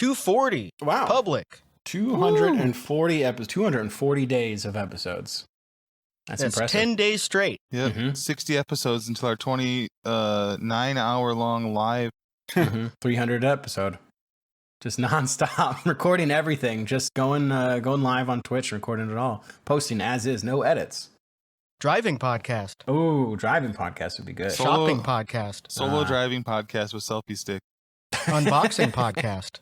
240. Wow. Public. 240 episodes, 240 days of episodes. That's impressive. 10 days straight. Yep, 60 episodes until our 29-hour-long live. 300 episode. Just nonstop recording everything. Just going live on Twitch, recording it all, posting as is, no edits. Driving podcast. Oh, driving podcast would be good. Shopping podcast. Solo driving podcast with selfie stick. Unboxing podcast.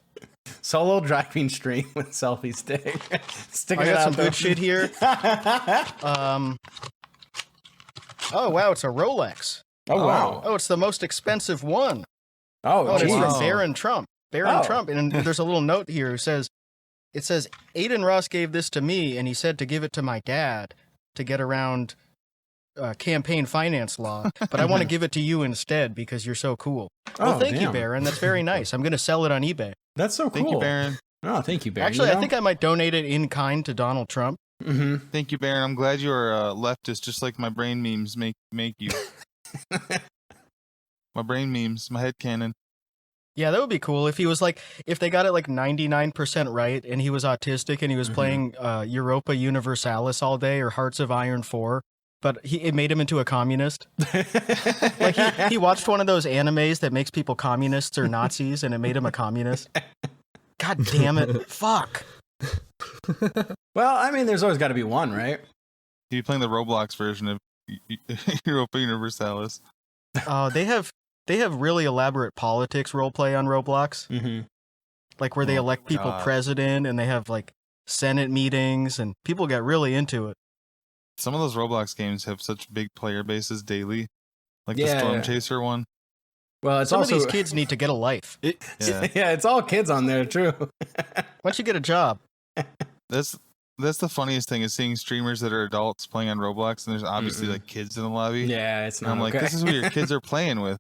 Solo driving stream with selfie stick. I got some good shit here. Oh wow, it's a Rolex. Oh wow. Oh, it's the most expensive one. Oh, and it's geez. from Barron Trump. Trump, and there's a little note here. It says, Aiden Ross gave this to me, and he said to give it to my dad to get around campaign finance law, but I want to give it to you instead because you're so cool. Well, thank you, Barron. That's very nice. I'm going to sell it on eBay. That's so cool. Thank you, Barron. Oh, thank you, Barron. Actually, I think I might donate it in kind to Donald Trump. Thank you, Barron. I'm glad you're a leftist, just like my brain memes make you. My brain memes, my headcanon. Yeah, that would be cool if he was like, if they got it like 99% right and he was autistic and he was playing Europa Universalis all day or Hearts of Iron 4, but it made him into a communist. Like he watched one of those animes that makes people communists or Nazis and it made him a communist. God damn it. Fuck. Well, I mean, there's always got to be one, right? He'd be playing the Roblox version of Europa Universalis. Oh, they have really elaborate politics roleplay on Roblox. Like where they elect people president and they have like Senate meetings and people get really into it. Some of those Roblox games have such big player bases daily. Like the Storm Chaser one. Well, it's Some also of these kids need to get a life. Yeah, it's all kids on there, true. Why don't you get a job? That's the funniest thing is seeing streamers that are adults playing on Roblox and there's obviously like kids in the lobby. Yeah, it's not I'm like, this is what your kids are playing with.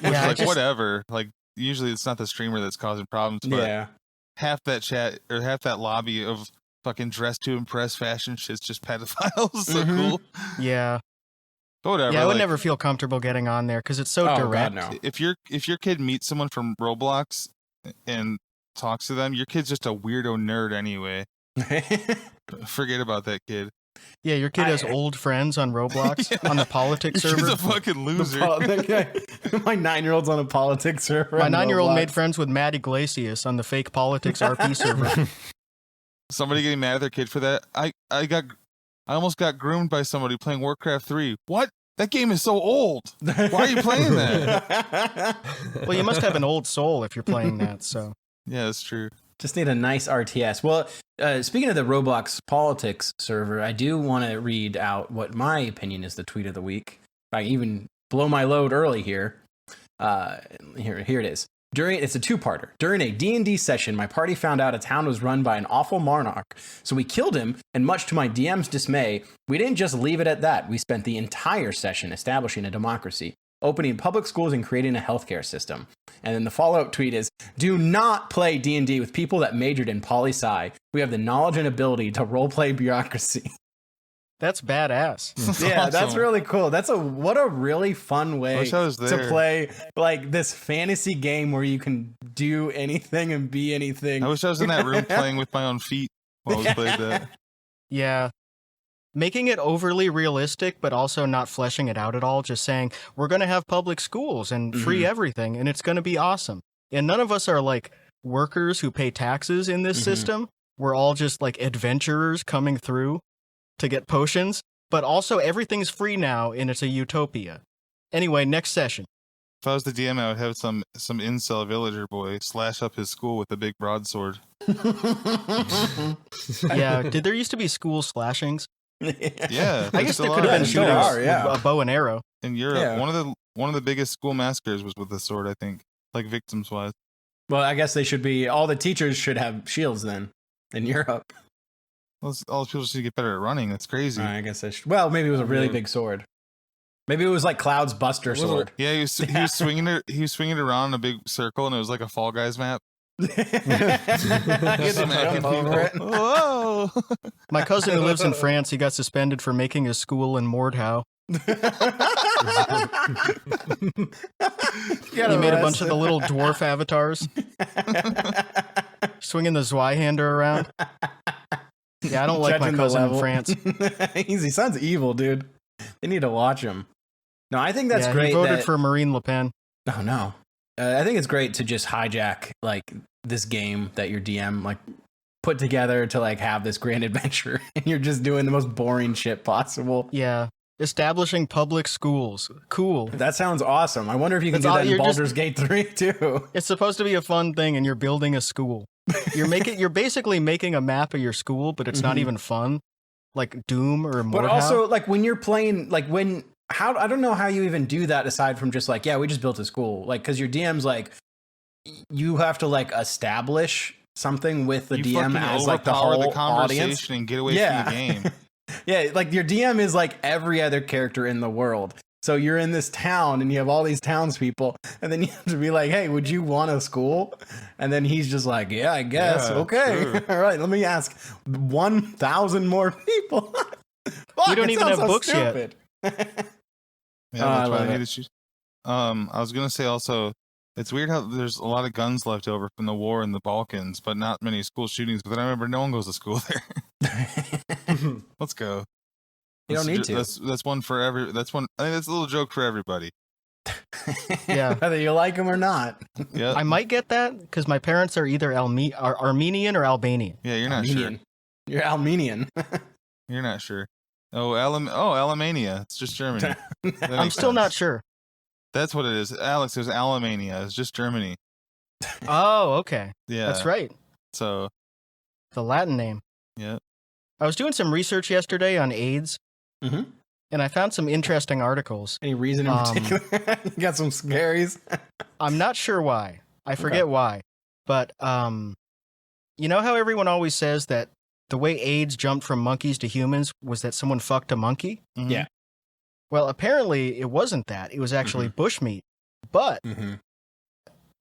Yeah, like whatever. Like usually it's not the streamer that's causing problems, but half that chat or half that lobby of fucking dress to impress fashion shit's just pedophiles. So cool. Yeah. But whatever. Yeah, I would never feel comfortable getting on there because it's so direct. God, no. If your kid meets someone from Roblox and talks to them, your kid's just a weirdo nerd anyway. Forget about that kid. Yeah, your kid has old friends on Roblox on the politics server. He's a fucking loser. My 9-year-old's on a politics server. My 9-year-old made friends with Matt Iglesias on the fake politics RP server. Somebody getting mad at their kid for that. I almost got groomed by somebody playing Warcraft 3. What? That game is so old. Why are you playing that? Well, you must have an old soul if you're playing that, so. Yeah, that's true. Just need a nice RTS. Well, speaking of the Roblox politics server, I do want to read out what my opinion is the tweet of the week. I even blow my load early here. Here it is. It's a two-parter. During a D&D session, my party found out a town was run by an awful monarch, so we killed him, and much to my DM's dismay, we didn't just leave it at that. We spent the entire session establishing a democracy, opening public schools, and creating a healthcare system. And then the follow-up tweet is, do not play D&D with people that majored in poli-sci. We have the knowledge and ability to roleplay bureaucracy. That's badass. Yeah, awesome. That's really cool. What a really fun way to play like this fantasy game where you can do anything and be anything. I wish I was in that room playing with my own feet while I was playing that. Yeah. Making it overly realistic, but also not fleshing it out at all. Just saying, we're going to have public schools and free everything, and it's going to be awesome. And none of us are like workers who pay taxes in this system. We're all just like adventurers coming through to get potions, but also everything's free now and it's a utopia. Anyway, next session. If I was the DM, I would have some incel villager boy slash up his school with a big broadsword. Yeah, did there used to be school slashings? Yeah, I guess there could have been shooters with a bow and arrow. In Europe, one of the biggest school massacres was with a sword, I think, like victims wise. Well, I guess they should be. All the teachers should have shields then in Europe. Well, all the people should get better at running. That's crazy. I guess they should. Well, maybe it was a really big sword. Maybe it was like Cloud's Buster sword. Yeah, he was swinging it. He was swinging it around in a big circle, and it was like a Fall Guys map. Whoa! My cousin who lives in France, he got suspended for making a school in Mordhau. You made a bunch of the little dwarf avatars. Swinging the Zweihander around. Yeah, I don't like my cousin in France. He sounds evil, dude. They need to watch him. No, I think that's great. He voted for Marine Le Pen. Oh, no. I think it's great to just hijack, like, this game that your DM, like, put together to, like, have this grand adventure. And you're just doing the most boring shit possible. Yeah. Establishing public schools. Cool. That sounds awesome. I wonder if you can do that in Baldur's Gate 3, too. It's supposed to be a fun thing, and you're building a school. You're basically making a map of your school, but it's not even fun. Like Doom or Mordhau. But also, like, when you're playing, like, I don't know how you even do that aside from just like, yeah, we just built a school. Like, because your DM's like, you have to like establish something with the DM as like the whole conversation audience and get away from the game. Yeah, like your DM is like every other character in the world. So you're in this town and you have all these townspeople, and then you have to be like, hey, would you want a school? And then he's just like, yeah, I guess. Yeah, okay. Sure. All right, let me ask 1,000 more people. We don't even have books stupid. Yet. Yeah, that's why I needed you. I was gonna say also, it's weird how there's a lot of guns left over from the war in the Balkans, but not many school shootings. But then I remember no one goes to school there. Let's go. You don't need to. That's one for every. That's one. I think that's a little joke for everybody. Yeah, whether you like them or not. Yeah, I might get that because my parents are either Armenian or Albanian. Yeah, you're not sure. You're Armenian. You're not sure. Alamania. It's just Germany. I'm still not sure. That's what it is. Alex, there's Alamania. It's just Germany. Oh, okay. Yeah. That's right. So. The Latin name. Yeah. I was doing some research yesterday on AIDS. Mm-hmm. And I found some interesting articles. Any reason in particular? You got some scaries? I'm not sure why. I forget why. But you know how everyone always says that the way AIDS jumped from monkeys to humans was that someone fucked a monkey? Mm-hmm. Yeah. Well, apparently it wasn't that. It was actually bushmeat. But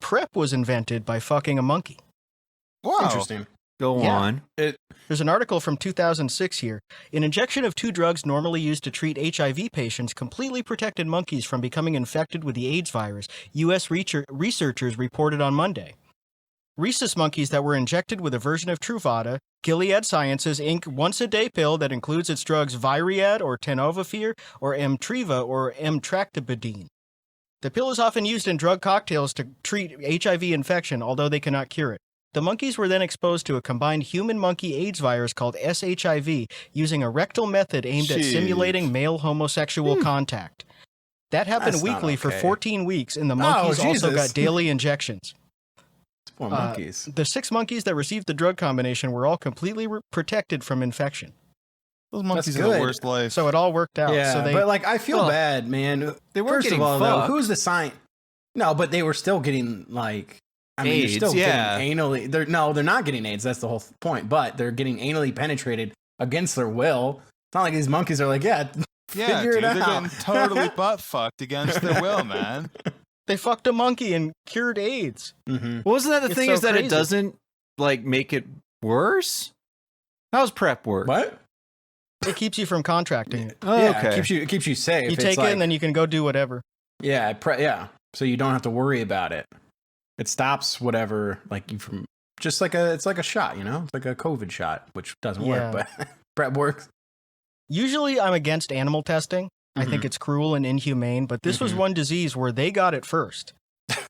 PrEP was invented by fucking a monkey. Wow. Interesting. Go on. There's an article from 2006 here. An injection of two drugs normally used to treat HIV patients completely protected monkeys from becoming infected with the AIDS virus, U.S. researchers reported on Monday. Rhesus monkeys that were injected with a version of Truvada, Gilead Sciences Inc. once-a-day pill that includes its drugs Viriad or Tenofovir or Emtreva or Emtractibidine. The pill is often used in drug cocktails to treat HIV infection, although they cannot cure it. The monkeys were then exposed to a combined human-monkey AIDS virus called SHIV using a rectal method aimed at simulating male homosexual contact. That happened weekly for 14 weeks, and the monkeys also got daily injections. Poor monkeys. The 6 monkeys that received the drug combination were all completely protected from infection. Those monkeys have the worst life. So it all worked out. Yeah, so but like I feel bad, man. They weren't First getting of all, fucked. though, who's the sign? No, but they were still getting like. I mean, AIDS, they're still getting anally. They're not getting AIDS. That's the whole point. But they're getting anally penetrated against their will. It's not like these monkeys are like, figure it out. They're getting totally butt fucked against their will, man. They fucked a monkey and cured AIDS. Well, wasn't that the thing? Is that it doesn't like make it worse? How's PrEP work? What? It keeps you from contracting it. Oh, yeah, okay. It keeps you safe. You take it and then you can go do whatever. Yeah, so you don't have to worry about it. It stops whatever, like you from just like it's like a shot, you know? It's like a COVID shot, which doesn't work, but PrEP works. Usually I'm against animal testing. I think it's cruel and inhumane, but this was one disease where they got it first.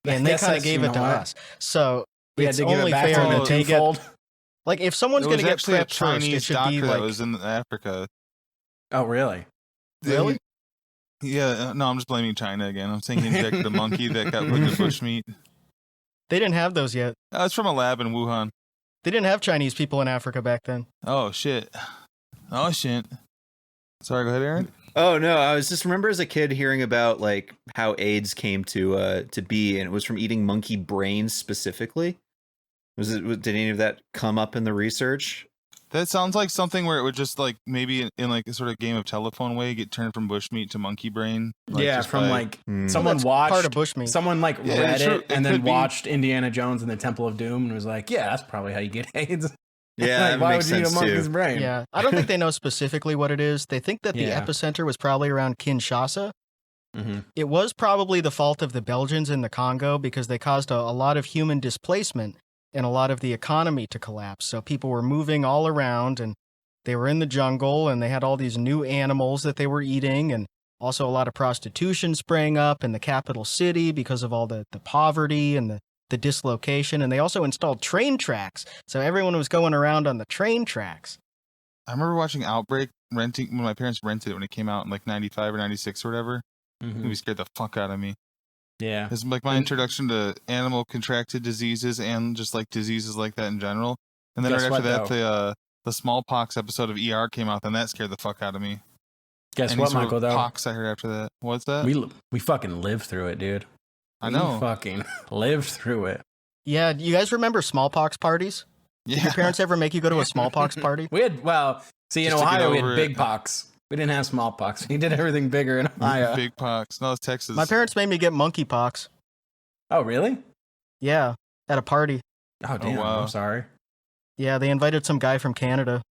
And they kind of gave it to us. So it's only fair that they get... Like, if someone's going to get PrEP first, it should be like... that was in Africa. Oh, really? Really? Yeah, no, I'm just blaming China again. I'm saying he injected a monkey that got put in bushmeat. They didn't have those yet. It's from a lab in Wuhan. They didn't have Chinese people in Africa back then. Oh, shit. Sorry, go ahead, Aaron. Oh, no, I was just remember as a kid hearing about like how AIDS came to be, and it was from eating monkey brains specifically. Did any of that come up in the research? That sounds like something where it would just like maybe in like a sort of game of telephone way get turned from bushmeat to monkey brain. Like, someone watched part of bushmeat. Someone like read it and then watched Indiana Jones and the Temple of Doom and was like, yeah, that's probably how you get AIDS. Yeah, that why makes would you eat a sense monkey's too. brain? Yeah, I don't think they know specifically what it is. They think that the Yeah. epicenter was probably around Kinshasa. Mm-hmm. It was probably the fault of the Belgians in the Congo because they caused a lot of human displacement and a lot of the economy to collapse. So people were moving all around and they were in the jungle and they had all these new animals that they were eating, and also a lot of prostitution sprang up in the capital city because of all the poverty and the dislocation. And they also installed train tracks. So everyone was going around on the train tracks. I remember watching Outbreak when my parents rented it when it came out in like 95 or 96 or whatever. Mm-hmm. Movie scared the fuck out of me. Yeah. It's like my introduction to animal contracted diseases and just like diseases like that in general. And then Guess right after what, that, the smallpox episode of ER came out, and that scared the fuck out of me. Guess Any what, sort of Michael? Though pox I heard after that. What's that? we fucking lived through it, dude. I know. We fucking lived through it. Yeah, you guys remember smallpox parties? Did your Yeah. parents ever make you go to a smallpox party? We had see in Just to get Ohio we had over big it. pox. We didn't have smallpox. We did everything bigger in Ohio. Big pox. No, it's Texas. My parents made me get monkeypox. Oh really? Yeah, at a party. Oh damn! wow. I'm sorry. Yeah, they invited some guy from Canada,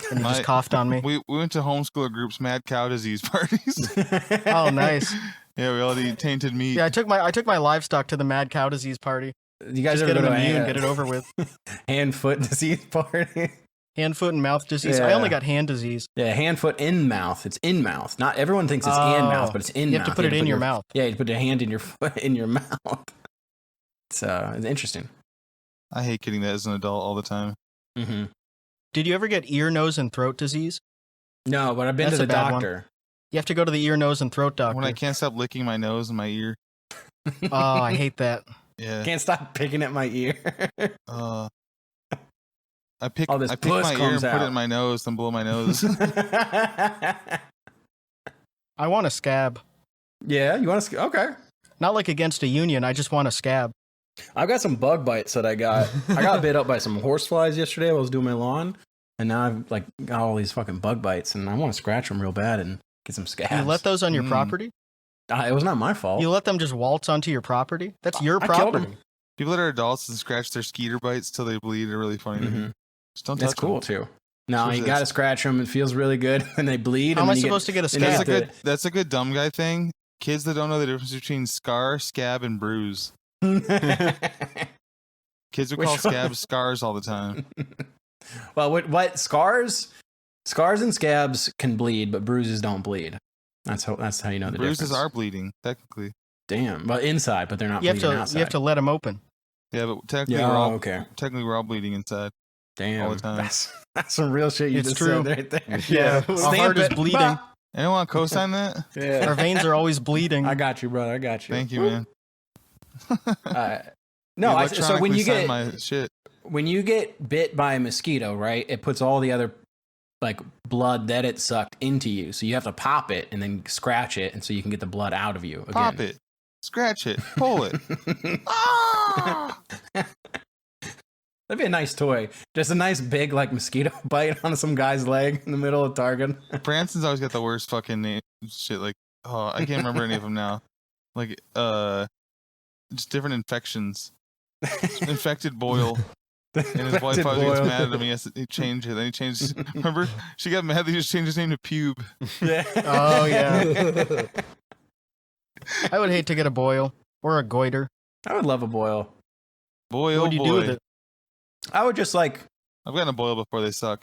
and he just coughed on me. We went to homeschooler groups, mad cow disease parties. Oh, nice. Yeah, we all eat tainted meat. Yeah, I took my livestock to the mad cow disease party. You guys Just ever get go them to immune, a get it over with. hand foot disease party? Hand, foot, and mouth disease. I Yeah. only got hand disease. Yeah, hand, foot, in mouth. It's in mouth. Not everyone thinks it's in Oh, mouth, but it's in mouth. You have to put it in your mouth. Yeah, you put your hand in your foot in your mouth. It's interesting. I hate getting that as an adult all the time. Mm-hmm. Did you ever get ear, nose, and throat disease? No, but I've been That's to a the bad one. doctor. You have to go to the ear, nose, and throat doctor. When I can't stop licking my nose and my ear. Oh, I hate that. Yeah. Can't stop picking at my ear. I pick All this my ear puss and comes put it out. in my nose, then blow my nose. I want a scab. Yeah, you want to? Okay. Not like against a union. I just want a scab. I've got some bug bites that I got. I got bit up by some horseflies yesterday while I was doing my lawn, and now I've like got all these fucking bug bites, and I want to scratch them real bad and get some scabs. You let those on your Mm. property? It was not my fault. You let them just waltz onto your property? That's your I killed property. them. People that are adults and scratch their skeeter bites till they bleed are really funny. to me. Mhm. Just don't That's touch cool them. too. No, So you that's- gotta scratch them. It feels really good, and they bleed. How am and I then you supposed to get a and you That's scab? a good. That's a good dumb guy thing. Kids that don't know the difference between scar, scab, and bruise. Kids would Which call one? scabs scars all the time. Well, what scars and scabs can bleed, but bruises don't bleed. That's how you know the Bruises difference. are bleeding, technically. Damn, well inside, but they're not You have bleeding to outside. you have to let them open. Yeah, but technically Yeah, we're all okay. bleeding inside. Damn, all the time. That's some real shit you It's just true. said right there. Yeah, our Stamp heart is it. bleeding. Anyone want to co-sign that? Yeah. Our veins are always bleeding. I got you, brother. I got you. Thank you, man. No, You so when electronically you sign get my shit, when you get bit by a mosquito, right? It puts all the other like blood that it sucked into you. So you have to pop it and then scratch it, and so you can get the blood out of you again. pop it, scratch it, pull it. Ah! That'd be a nice toy. Just a nice big like mosquito bite on some guy's leg in the middle of Target. Branson's always got the worst fucking name shit. Like, oh, I can't remember any of them now. Like, just different infections. Infected boil. And his wife always gets mad at him. He has to change it. Then he changed. Remember, she got mad that he just changed his name to Pube. Yeah. Oh, yeah. I would hate to get a boil or a goiter. I would love a boil. Boy, What oh would you boy. do with it? I would just like I've gotten a boil before they suck.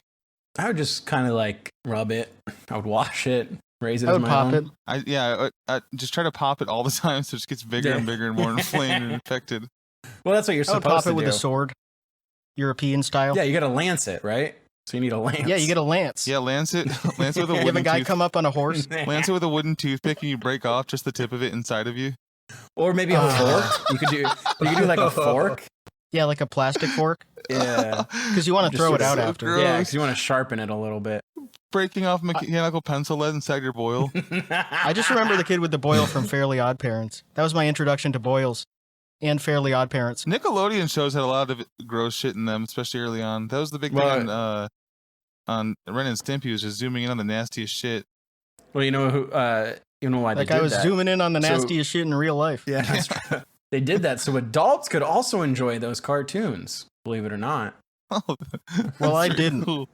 I would just kind of like rub it. I would wash it, raise it I as would my pop own. it. I just try to pop it all the time so it just gets bigger Yeah. and bigger and more inflamed and infected. Well, that's what you're I would supposed pop to it with do. a sword. European style. Yeah, you got to lance it, right? So you need a lance. Yeah, you get a lance. Yeah, lance it with a You have a wooden guy tooth. come up on a horse. Lance it with a wooden toothpick and you break off just the tip of it inside of you. Or maybe a fork. You could do like a fork. Yeah, like a plastic fork. Yeah. Because you want to Just throw it out so after. gross. Yeah, because you want to sharpen it a little bit. Breaking off mechanical pencil lead inside your boil. I just remember the kid with the boil from Fairly Odd Parents. That was my introduction to boils and Fairly Odd Parents. Nickelodeon shows had a lot of gross shit in them, especially early on. That was the big thing on Ren and Stimpy, was just zooming in on the nastiest shit. Well, you know who? You know why Like they I did was that? zooming in on the So- nastiest shit in real life. Yeah, that's true. They did that so adults could also enjoy those cartoons. Believe it or not. Well, I didn't. Cool.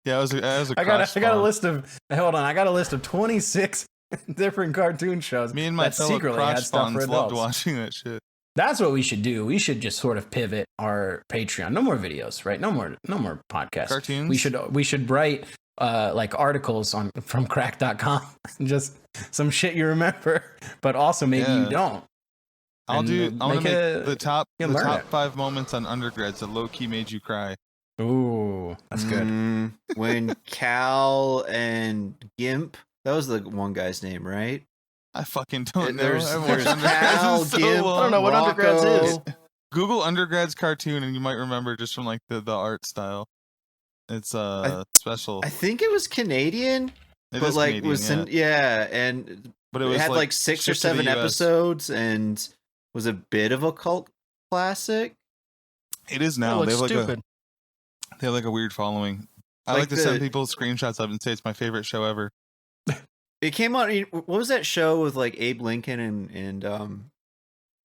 Yeah, it was a I got a list of hold on. I got a list of 26 different cartoon shows. Me and my that fellow secretly had crotch stuff for spawns loved adults. watching that shit. That's what we should do. We should just sort of pivot our Patreon. No more videos, right? No more podcasts. Cartoons. We should write like articles from crack.com. Just some shit you remember, but also maybe you don't. I want to make the top 5 moments on undergrads that low key made you cry. Ooh, that's good. When Cal and Gimp, that was the one guy's name, right? I fucking don't know. There's Cal, Gimp. I don't know what undergrads is. Google undergrads cartoon and you might remember just from like the art style. It's special. I think it was Canadian. It but is like Canadian, was but it was had like 6 or 7 episodes and was a bit of a cult classic. It is now. It looks stupid. They have like a weird following. I like to send people screenshots of it and say it's my favorite show ever. It came on. What was that show with like Abe Lincoln and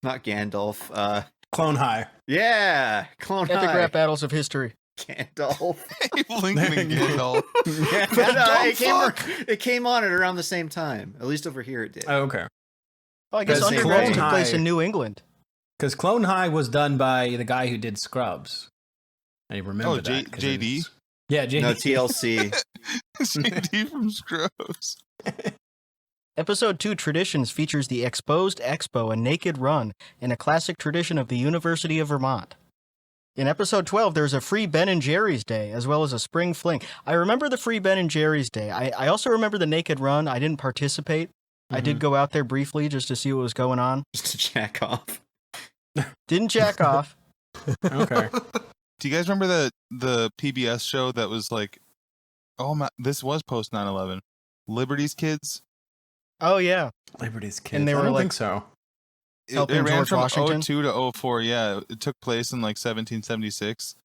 not Gandalf? Clone High. Yeah, Clone High. Epic rap battles of history. Gandalf. Abe Lincoln and Gandalf. It came on at around the same time. At least over here it did. Oh, okay. Well, I guess Because undergrads Clone took place High- in New England. Because Clone High was done by the guy who did Scrubs. I remember that. 'cause it JD? was- Yeah, JD. No, TLC. JD from Scrubs. Episode 2, Traditions, features the Exposed Expo, a naked run, in a classic tradition of the University of Vermont. In episode 12, there's a free Ben & Jerry's Day, as well as a spring fling. I remember the free Ben & Jerry's Day. I also remember the naked run. I didn't participate. I did go out there briefly just to see what was going on. Just to jack off. Didn't jack off. Okay. Do you guys remember the PBS show that was like, oh my, this was post 9/11, Liberty's Kids? Oh, yeah. Liberty's Kids. And they I were don't like- think so. Helping It ran George from Washington? 02 to 04. Yeah, it took place in like 1776.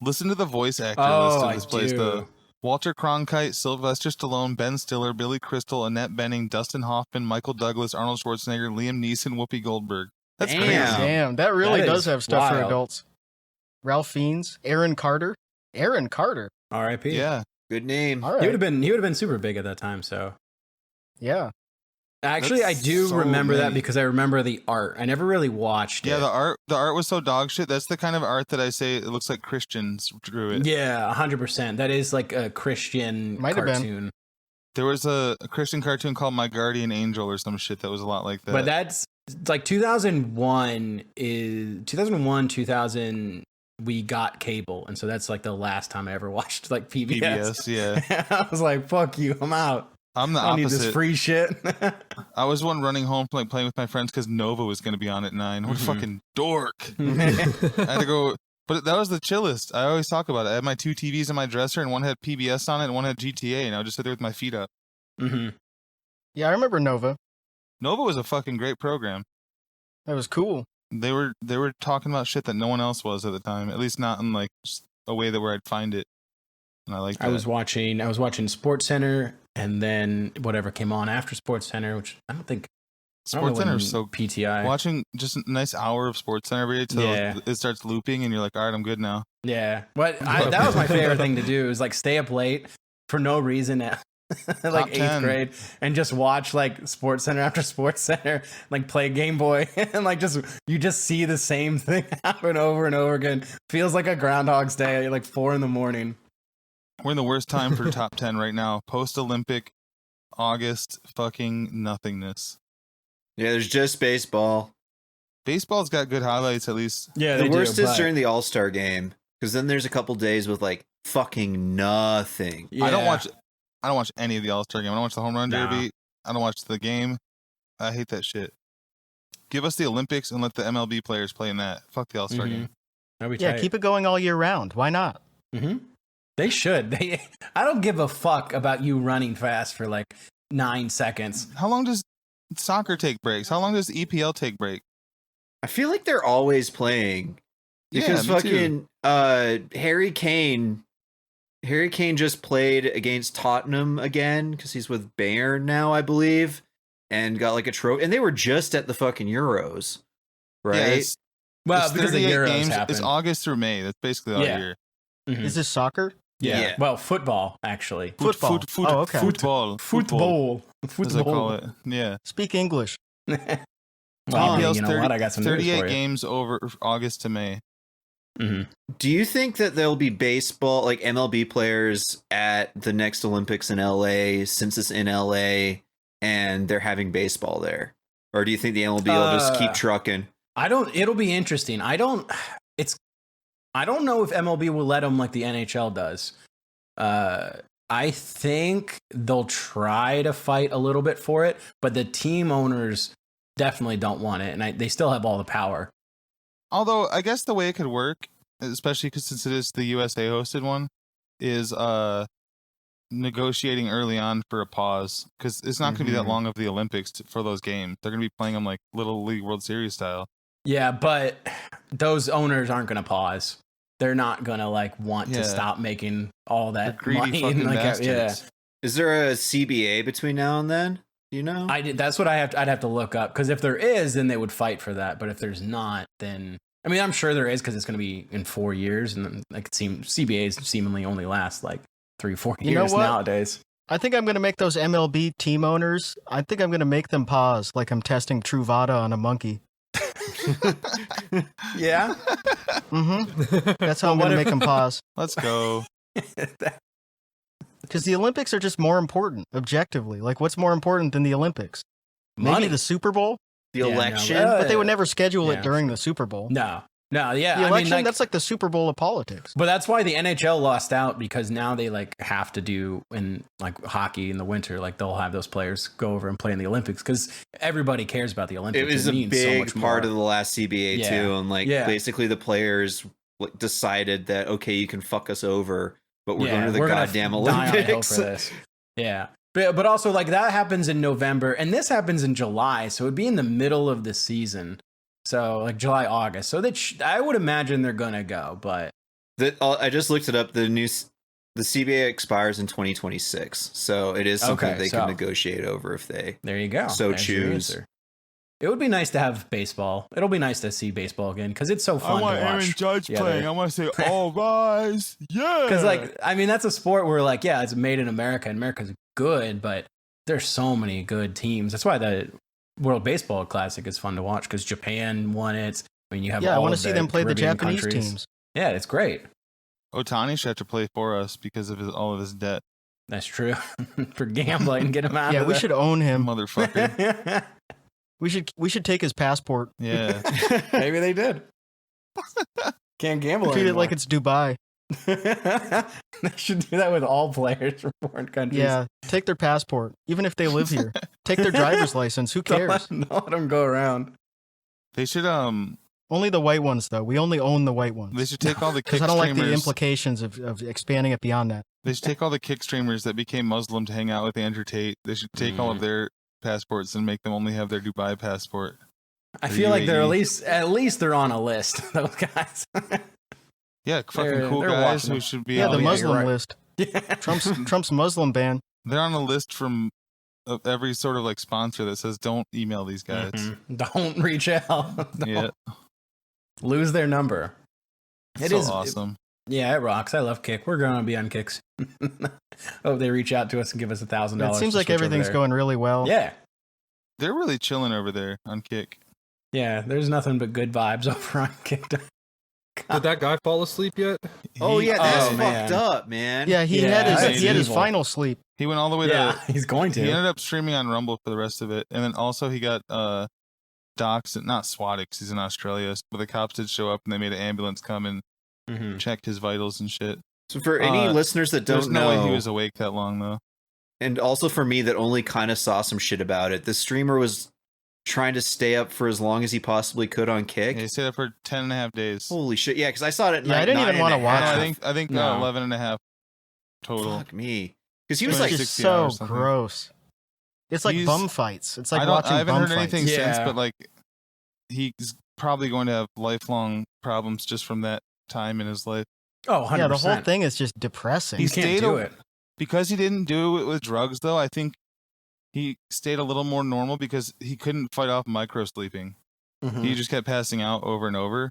Listen to the voice actor list of this place. The Walter Cronkite, Sylvester Stallone, Ben Stiller, Billy Crystal, Annette Bening, Dustin Hoffman, Michael Douglas, Arnold Schwarzenegger, Liam Neeson, Whoopi Goldberg. That's Damn. crazy. Damn, that really That does is have stuff for wild. adults. Ralph Fiennes, Aaron Carter. Aaron Carter. R.I.P. Yeah. Good name. All right. He would have been super big at that time. So Yeah. actually, That's I do so remember that many. because I remember the art. I never really watched it. Yeah, the art was so dog shit. That's the kind of art that I say it looks like Christians drew it. Yeah, 100%. That is like a Christian Might have been. cartoon. There was a Christian cartoon called My Guardian Angel or some shit that was a lot like that. But that's like 2001 2000 we got cable, and so that's like the last time I ever watched like PBS. PBS, yeah. I was like, "Fuck you, I'm out. I'm the I don't need this opposite. free shit." I was one running home from like playing with my friends because Nova was going to be on at 9. What a Mhm. fucking dork. I had to go, but that was the chillest. I always talk about it. I had my 2 TVs in my dresser, and one had PBS on it, and one had GTA, and I would just sit there with my feet up. hmm Yeah, I remember Nova. Nova was a fucking great program. That was cool. They were talking about shit that no one else was at the time, at least not in like a way that where I'd find it. And I like that. I was watching Sports Center, and then whatever came on after Sports Center, which I don't think Sports Center is so PTI. watching just a nice hour of Sports Center every day till Yeah. it starts looping, and you're like, all right, I'm good now. Yeah, that was my favorite thing to do. Is like stay up late for no reason at like 8th 10. grade and just watch like Sports Center after Sports Center, like play Game Boy, and like you just see the same thing happen over and over again. Feels like a Groundhog's Day at like 4 a.m. We're in the worst time for top 10 right now. Post-Olympic, August, fucking nothingness. Yeah, there's just baseball. Baseball's got good highlights, at least. Yeah, The worst is during the All-Star game, because then there's a couple days with like fucking nothing. I don't watch any of the All-Star game. I don't watch the home run Nah. derby. I don't watch the game. I hate that shit. Give us the Olympics and let the MLB players play in that. Fuck the All-Star game. Yeah, keep it going all year round. Why not? Mm-hmm. They should. I don't give a fuck about you running fast for like 9 seconds. How long does soccer take breaks? How long does EPL take break? I feel like they're always playing. Because Yeah, me too. fucking Harry Kane just played against Tottenham again because he's with Bayern now, I believe, and got like a trophy. And they were just at the fucking Euros, Yeah, right? Well, it's because the 38 Euros games. happen. It's August through May. That's basically all year. Mhm. Is this soccer? Yeah. Well, football actually. Football. Oh, okay. Football. As I call it. Yeah. Speak English. Well, EPL's you know what? I got some 38 news for you. games over August to May. Mm-hmm. Do you think that there'll be baseball, like MLB players at the next Olympics in LA since it's in LA and they're having baseball there? Or do you think the MLB will just keep trucking? It'll be interesting. I don't know if MLB will let them like the NHL does. I think they'll try to fight a little bit for it, but the team owners definitely don't want it, and they still have all the power. Although I guess the way it could work, especially since it is the USA hosted one, is negotiating early on for a pause, because it's not going to be that long of the Olympics for those games. They're going to be playing them like Little League World Series style. Yeah, but those owners aren't going to pause. They're not going to like want to stop making all that greedy money. fucking bastards. Is there a CBA between now and then? Do you know? That's what I'd have to look up, because if there is, then they would fight for that. But if there's not, then I mean, I'm sure there is, because it's going to be in 4 years, and like it seems CBAs seemingly only last like 3-4 years nowadays. I think I'm going to make those MLB team owners. I think I'm going to make them pause, like I'm testing Truvada on a monkey. Yeah. Mm-hmm. That's how I'm going to make them pause. Let's go. Because the Olympics are just more important, objectively. Like, what's more important than the Olympics? Money. Maybe the Super Bowl? The election? But they would never schedule it during the Super Bowl. No, yeah. The election, that's like the Super Bowl of politics. But that's why the NHL lost out, because now they like have to do in like hockey in the winter, like they'll have those players go over and play in the Olympics, because everybody cares about the Olympics. It was a big part of the last CBA too, and like basically the players decided that okay, you can fuck us over, but we're going to the goddamn Olympics. For this. Yeah. But also like that happens in November and this happens in July, so it'd be in the middle of the season. So like July, August. So that I would imagine they're gonna go. But I just looked it up. The CBA expires in 2026, so it is something that they can negotiate over if they. There you go. So choose. It would be nice to have baseball. It'll be nice to see baseball again, because it's so fun to watch. I want Aaron Judge playing. I want to say, all rise, yeah. Because like, I mean, that's a sport where like, yeah, it's made in America, and America's good, but there's so many good teams. That's why the World Baseball Classic is fun to watch, because Japan won it. I mean, you have I want to see them play Caribbean the Japanese teams. Yeah, it's great. Otani should have to play for us because of all of his debt. That's true. For gambling, get him out. Yeah, we should own him, motherfucker. We should take his passport. Yeah. Maybe they did. Can't gamble Treat anymore. it like it's Dubai. They should do that with all players from foreign countries. Yeah, take their passport, even if they live here. Take their driver's license. Who cares? Don't let them go around. They should only the white ones though. We only own the white ones. They should take all the because I don't like the implications of expanding it beyond that. They should take all the kick streamers that became Muslim to hang out with Andrew Tate. They should take all of their passports and make them only have their Dubai passport. I feel like they're at least they're on a list. Those guys. Yeah, fucking cool guys who should be. Yeah, the Muslim list. Yeah. Trump's Muslim ban. They're on a list from every sort of like sponsor that says don't email these guys. Mm-hmm. Don't reach out. Yeah. Lose their number. It is awesome. Yeah, it rocks. I love Kick. We're gonna be on Kicks. Hope they reach out to us and give us $1,000. It seems like everything's going really well. Yeah, they're really chilling over there on Kick. Yeah, there's nothing but good vibes over on Kick. Did that guy fall asleep yet? Oh yeah, that's fucked up, man. Yeah, he had his final sleep. He went all the way to. He's going to. He ended up streaming on Rumble for the rest of it, and then also he got doxed, not swatted, 'cause he's in Australia. But the cops did show up, and they made an ambulance come and checked his vitals and shit. So for any listeners that don't know, no way he was awake that long though. And also for me that only kind of saw some shit about it, the streamer was trying to stay up for as long as he possibly could on Kick. Yeah, he stayed up for 10.5 days. Holy shit! Yeah, because I saw it at night. I didn't even want to watch it. I think 11.5 total. Fuck me, because he was like just so gross. It's like bum fights. It's like watching. I haven't heard anything fights. since, but like he's probably going to have lifelong problems just from that time in his life. Oh, 100%. Yeah, the whole thing is just depressing. He can't do it because he didn't do it with drugs, though. I think he stayed a little more normal because he couldn't fight off micro sleeping. He just kept passing out over and over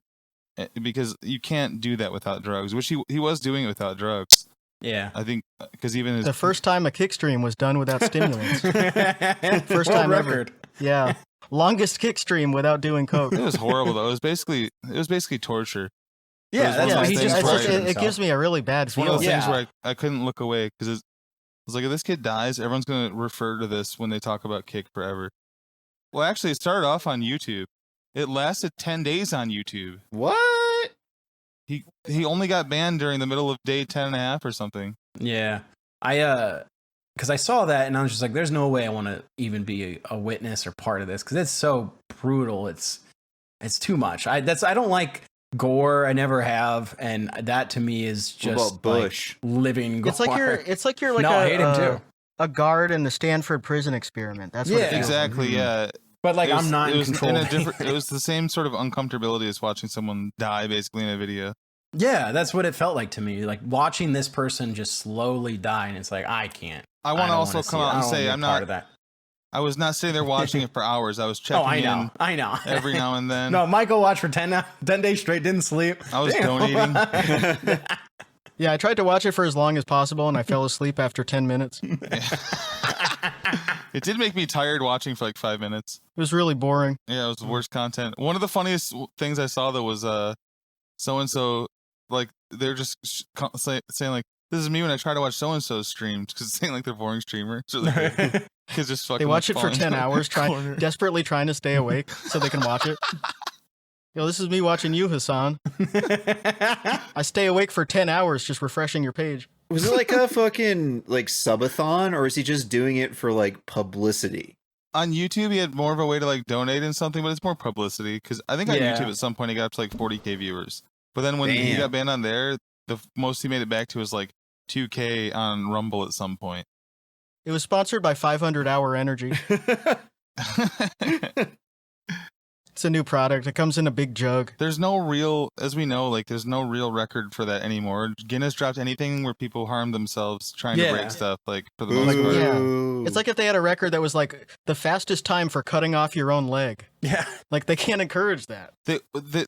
because you can't do that without drugs, which he was doing it without drugs. Yeah. I think because even the first time a kick stream was done without stimulants. First World time record. ever. Yeah. Longest kick stream without doing coke. It was horrible though. It was basically torture. Yeah, It that's was what one of he those just things where tortured it gives me a really bad It's one of feeling. those things Yeah. where I couldn't look away because I was like, if this kid dies, everyone's going to refer to this when they talk about kick forever. Well, actually, it started off on YouTube. It lasted 10 days on YouTube. What? He only got banned during the middle of day 10 and a half or something. Yeah. Because I saw that and I was just like, there's no way I want to even be a witness or part of this because it's so brutal. It's too much. I don't like gore. I never have, and that to me is just What about Bush? like living gore. It's like you're like No, I hate him too. a guard in the Stanford prison experiment. That's what it Yeah. feels like. Exactly, yeah. But like, It was- I'm not it in was control. in a of different, anything. it was the same sort of uncomfortability as watching someone die basically in a video. Yeah, that's what it felt like to me. Like watching this person just slowly die, and it's like I can't. I want to don't also wanna see come it. out I and don't wanna say be a I'm part not. of that. I was not sitting there watching it for hours. I was checking Oh, I know. in I know. every now and then. No, Michael watched for 10 days straight, didn't sleep. I was Damn. donating. Yeah, I tried to watch it for as long as possible, and I fell asleep after 10 minutes. It It did make me tired watching for like 5 minutes. was really boring. Yeah, it was the worst content. One of the funniest things I saw though was so and so, like they're just saying like, "This is me when I try to watch so and so's streams," because it's saying like they're boring streamer. So kids just fucking. They watch like, it for falling 10 into hours, the corner. desperately trying to stay awake so they can watch it. Yo, this is me watching you, Hassan. I stay awake for 10 hours just refreshing your page. Was it like a fucking like subathon, or is he just doing it for like publicity? On YouTube, he had more of a way to like donate and something, but it's more publicity because I think on Yeah. YouTube at some point he got up to like 40K viewers. But then when he Damn. got banned on there, the most he made it back to was like 2K on Rumble at some point. It was sponsored by 500 Hour Energy. It's a new product. It comes in a big jug. There's no real, as we know, like there's no real record for that anymore. Guinness dropped anything where people harmed themselves trying to Yeah. break stuff, like for the most part. yeah. Ooh. It's like if they had a record that was like the fastest time for cutting off your own leg. Yeah. Like they can't encourage that. The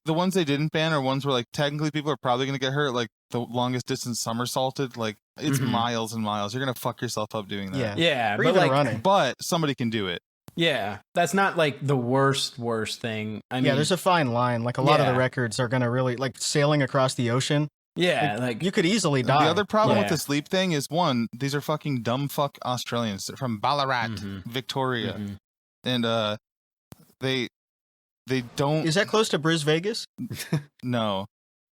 ones they didn't ban are ones where like technically people are probably gonna get hurt, like the longest distance somersaulted. Like it's Mhm. miles and miles. You're gonna fuck yourself up doing that. Yeah. Yeah. Or But even like, running. But somebody can do it. yeah, that's not like the worst thing. I mean, Yeah, there's a fine line. Like a lot of Yeah. the records are gonna really like sailing across the ocean. yeah, like You could easily die. The other problem with Yeah. the sleep thing is one, these are fucking dumb fuck Australians. They're from Ballarat, Mhm. Victoria, mhm. and they don't Is that close to Bris Vegas? know.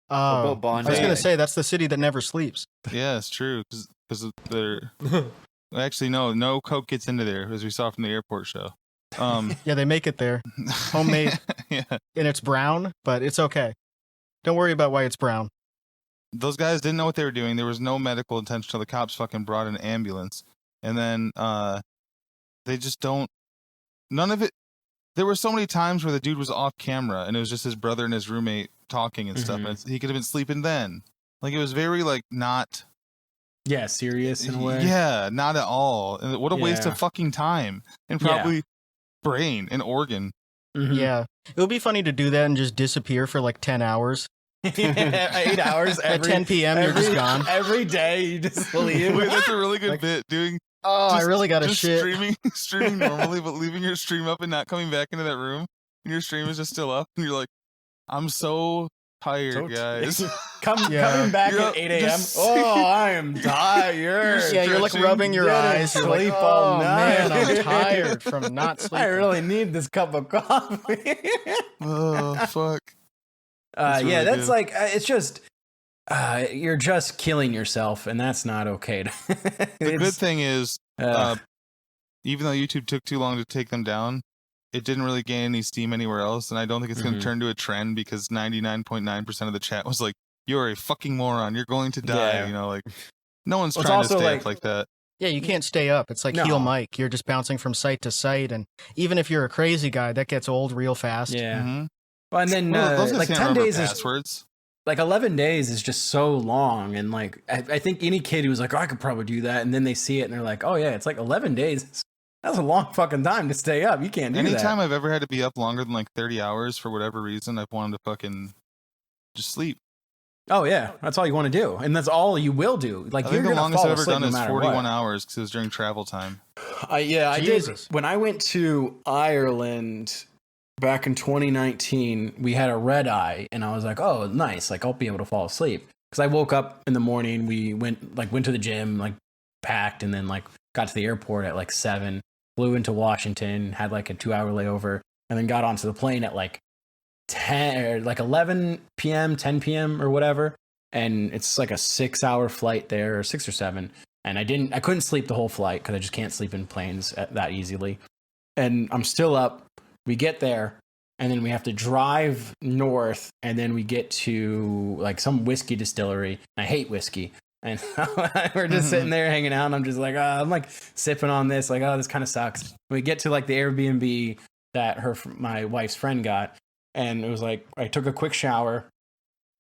Oh, about Bondi? I was gonna say that's the city that never sleeps. Yeah, it's true because they're actually no coke gets into there as we saw from the airport show. Yeah, they make it there, homemade, Yeah, and it's brown, but it's okay. Don't worry about why it's brown. those guys didn't know what they were doing. There was no medical attention till the cops fucking brought an ambulance, and then they just don't. None of it. There were so many times where the dude was off camera and it was just his brother and his roommate talking and stuff. Mhm. And he could have been sleeping then. Like it was very like not. Yeah, serious in a way. Yeah, not at all. And what a waste Yeah. of fucking time and Yeah. probably brain and organ. Mhm. Yeah, it would be funny to do that and just disappear for like 10 hours. 8 hours At every 10 p.m., you're just gone. Every day you just leave. Wait, that's a really good Like- bit. Doing Oh, I just- really got to just shit. streaming normally, but leaving your stream up and not coming back into that room, and your stream is just still up, and you're like, I'm so tired, So guys. Yeah. Coming back You're at 8 a.m. just- Oh, I am tired. Yeah, you're like stretching, rubbing your didn't eyes. You're like, sleep all oh man, night." I'm tired from not sleeping. I really need this cup of coffee. Oh fuck. That's Yeah, really that's good. like it's just you're just killing yourself, and that's not okay. The good thing is, even though YouTube took too long to take them down, it didn't really gain any steam anywhere else, and I don't think it's going Mhm. to turn to a trend because 99.9% of the chat was like, "You're a fucking moron. You're going to die." Yeah. You know, like no one's Well, it's trying to also stay like- up like that. Yeah, you can't stay up. It's like No. heel Mike. You're just bouncing from site to site, and even if you're a crazy guy, that gets old real fast. yeah. Mhm. Well, and then Well, those guys like can't 10 remember days is passwords. like 11 days is just so long, and like I think any kid who's like, oh, I could probably do that, and then they see it and they're like, oh yeah, it's like 11 days. That's a long fucking time to stay up. You can't do that. Anytime I've ever had to be up longer than like 30 hours for whatever reason, I've wanted to fucking just sleep. Oh yeah, that's all you want to do, and that's all you will do. Like I you're think the gonna longest fall I've ever asleep done no is matter 41 what. hours because it was during travel time. I Jesus. did. When I went to Ireland back in 2019, we had a red eye, and I was like, "Oh, nice! Like I'll be able to fall asleep." Because I woke up in the morning, we went to the gym, like packed, and then like got to the airport at like 7, flew into Washington, had like a 2-hour layover, and then got onto the plane at like 10 or like 11 p.m., 10 p.m. or whatever. And it's like a 6-hour flight there, or 6 or 7. And I couldn't sleep the whole flight because I just can't sleep in planes that easily. And I'm still up. We get there, and then we have to drive north, and then we get to like some whiskey distillery. I hate whiskey. And we're just sitting there hanging out, and I'm just like, I'm like sipping on this, like, oh, this kind of sucks. We get to like the Airbnb that my wife's friend got, and it was like, I took a quick shower,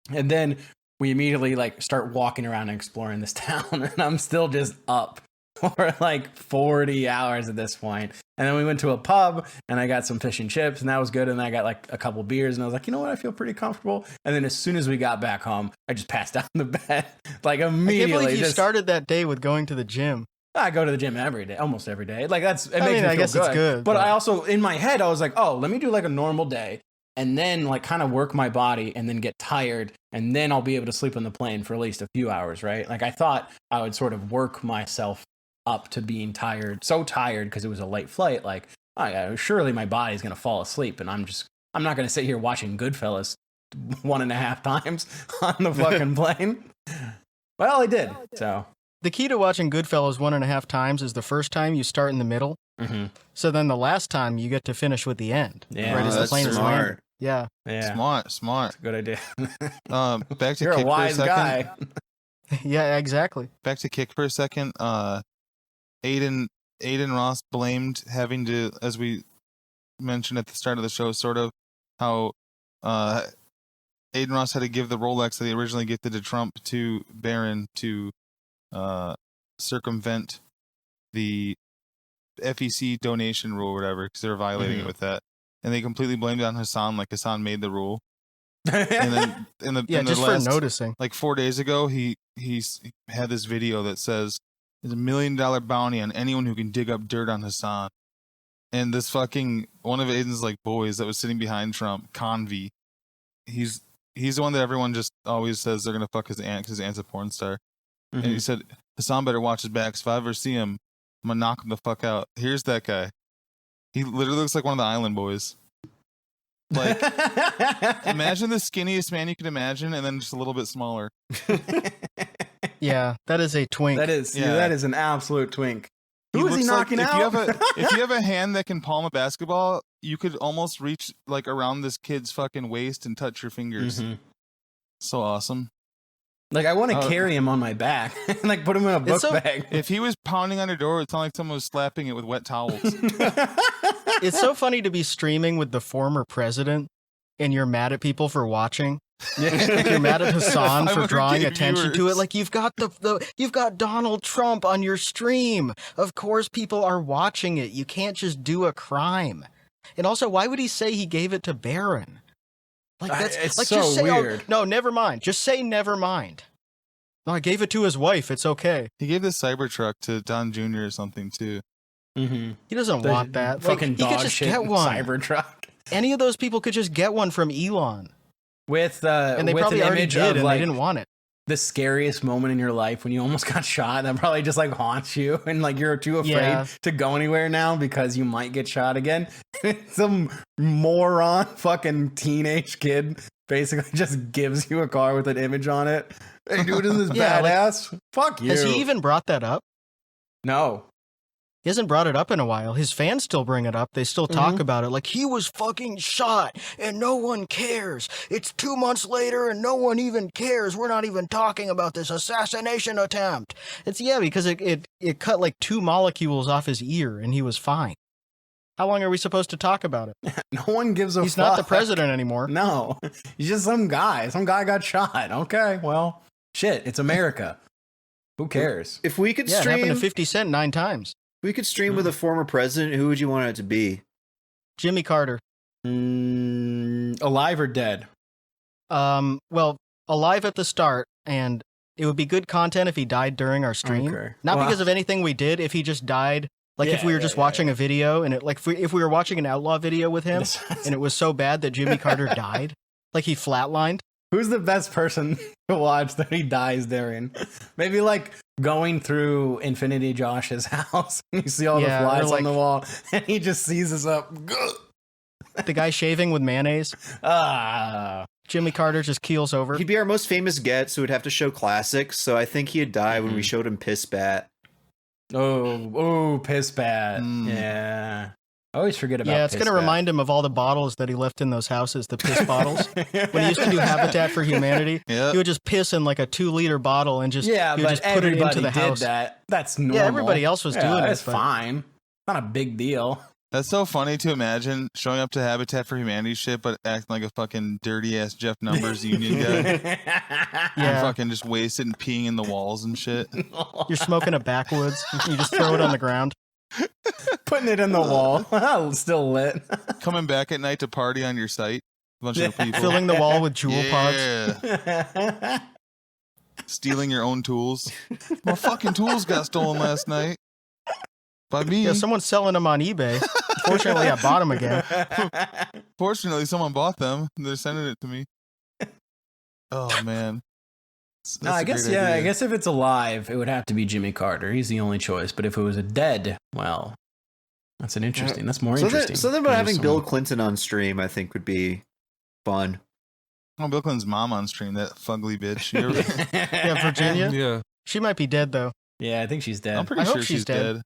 and then we immediately like start walking around and exploring this town, and I'm still just up for like 40 hours at this point. And then we went to a pub, and I got some fish and chips, and that was good. And then I got like a couple beers, and I was like, you know what, I feel pretty comfortable. And then as soon as we got back home, I just passed out in the bed, like immediately. I can't believe you started that day with going to the gym. I go to the gym every day, almost every day. Like it makes me feel I guess good. it's good. But I also, in my head, I was like, oh, let me do like a normal day, and then like kind of work my body, and then get tired, and then I'll be able to sleep on the plane for at least a few hours, right? Like I thought I would sort of work myself up to being tired, so tired because it was a late flight. Like, oh, yeah, surely my body's gonna fall asleep, and I'm not gonna sit here watching Goodfellas 1.5 times on the fucking plane. Well, I did. So the key to watching Goodfellas 1.5 times is the first time you start in the middle. mm-hmm. So then the last time you get to finish with the end. Yeah. Right as the that's plane is smart. landing. Yeah. Smart. Good idea. Back to You're Kick a wise for a second. guy. Yeah, exactly. Back to Kick for a second. Aiden Ross blamed having to, as we mentioned at the start of the show, sort of how Aiden Ross had to give the Rolex that he originally gifted to Trump to Barron to circumvent the FEC donation rule or whatever, because they were violating it with that. And they completely blamed it on Hassan, like Hassan made the rule. And then in the just last, for noticing. like 4 days ago, he had this video that says there's $1 million bounty on anyone who can dig up dirt on Hassan. And this fucking one of Aiden's like boys that was sitting behind Trump, Convy, he's the one that everyone just always says they're gonna fuck his aunt because his aunt's a porn star. Mm-hmm. And he said Hassan better watch his back. If I ever see him, I'm gonna knock him the fuck out. Here's that guy. He literally looks like one of the Island Boys. Like, imagine the skinniest man you could imagine, and then just a little bit smaller. Yeah, that is a twink. That is an absolute twink. Who is he looks knocking like, out? If you have a hand that can palm a basketball, you could almost reach like around this kid's fucking waist and touch your fingers. Mm-hmm. So awesome. Like I want to carry him on my back and like put him in a book bag. If he was pounding on your door, it sounded like someone was slapping it with wet towels. It's so funny to be streaming with the former president and you're mad at people for watching. Like you're mad at Hassan for drawing attention to it. Like you've got you've got Donald Trump on your stream. Of course people are watching it. You can't just do a crime. And also, why would he say he gave it to Barron? Like that's it's like so just say, weird. Oh, no, never mind. Just say never mind. No, I gave it to his wife. It's okay. He gave the Cybertruck to Don Jr. or something too. Mm-hmm. He doesn't want that. Fucking like, he dog could just shit get one. Cybertruck. Any of those people could just get one from Elon. With and they with probably an already image did, of and like they didn't want it. the scariest moment in your life when you almost got shot. That probably just like haunts you, and like you're too afraid to go anywhere now because you might get shot again. Some moron fucking teenage kid basically just gives you a car with an image on it. Hey, dude, isn't this badass? Fuck you. Has he even brought that up? No. He hasn't brought it up in a while. His fans still bring it up. They still talk about it. Like, he was fucking shot and no one cares. It's 2 months later and no one even cares. We're not even talking about this assassination attempt. It's, because it cut like 2 molecules off his ear and he was fine. How long are we supposed to talk about it? No one gives a fuck. He's not the president anymore. No. He's just some guy. Some guy got shot. Okay, well, shit. It's America. Who cares? If we could It happened to stream, 50 Cent 9 times. We could stream with a former president. Who would you want it to be? Jimmy Carter. Alive or dead? Well, alive at the start, and it would be good content if he died during our stream. Okay. Not because of anything we did. If he just died, like if we were just watching a video, and if we were watching an outlaw video with him, and it was so bad that Jimmy Carter died, like he flatlined. Who's the best person to watch that he dies during? Maybe like going through Infinity Josh's house and you see all the flies on the wall and he just seizes up. The guy shaving with mayonnaise. Jimmy Carter just keels over. He'd be our most famous get, so we'd have to show classics. So I think he'd die when we showed him Piss Bat. Oh, Piss Bat. Yeah. I always forget about it's going to remind him of all the bottles that he left in those houses, the piss bottles. When he used to do Habitat for Humanity, he would just piss in like a 2-liter bottle and just, he would just put it into the house. That's normal. Yeah, everybody else was doing it. That's fine. Not a big deal. That's so funny to imagine showing up to Habitat for Humanity shit, but acting like a fucking dirty ass Jeff Numbers union guy. And fucking just wasted and peeing in the walls and shit. You're smoking a backwoods. You just throw it on the ground. Putting it in the wall. Still lit. Coming back at night to party on your site. A bunch of people. Filling the wall with jewel pods. Stealing your own tools. My fucking tools got stolen last night. By me. Yeah, someone's selling them on eBay. Fortunately, I bought them again. Fortunately, someone bought them. They're sending it to me. Oh, man. No, I guess if it's alive, it would have to be Jimmy Carter. He's the only choice. But if it was a dead, well, that's more interesting. Something about having Bill Clinton on stream, I think, would be fun. Oh, Bill Clinton's mom on stream, that fugly bitch. Yeah, Virginia? Yeah. She might be dead, though. Yeah, I think she's dead. I'm pretty sure she's dead.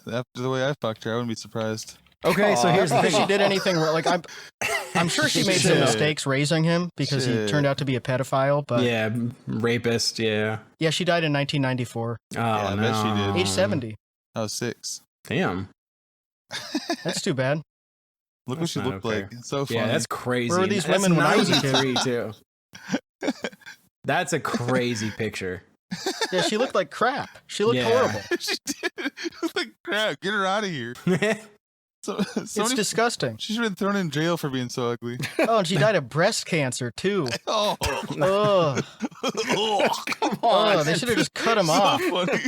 After the way I fucked her, I wouldn't be surprised. Okay, so here's the thing. If she did anything, like I'm sure she made some mistakes raising him because he turned out to be a pedophile. But yeah, rapist. Yeah. Yeah, she died in 1994. Oh, I bet she did. Age 70. I was 6. Damn. That's too bad. Look what she looked like. It's so funny. Yeah, that's crazy. Where were these women when I was a kid? Too. That's a crazy picture. Yeah, she looked like crap. She looked horrible. She did. Look like crap. Get her out of here. It's disgusting. She should have been thrown in jail for being so ugly. Oh, and she died of breast cancer, too. Oh. Come on. They should have just cut him off. Funny.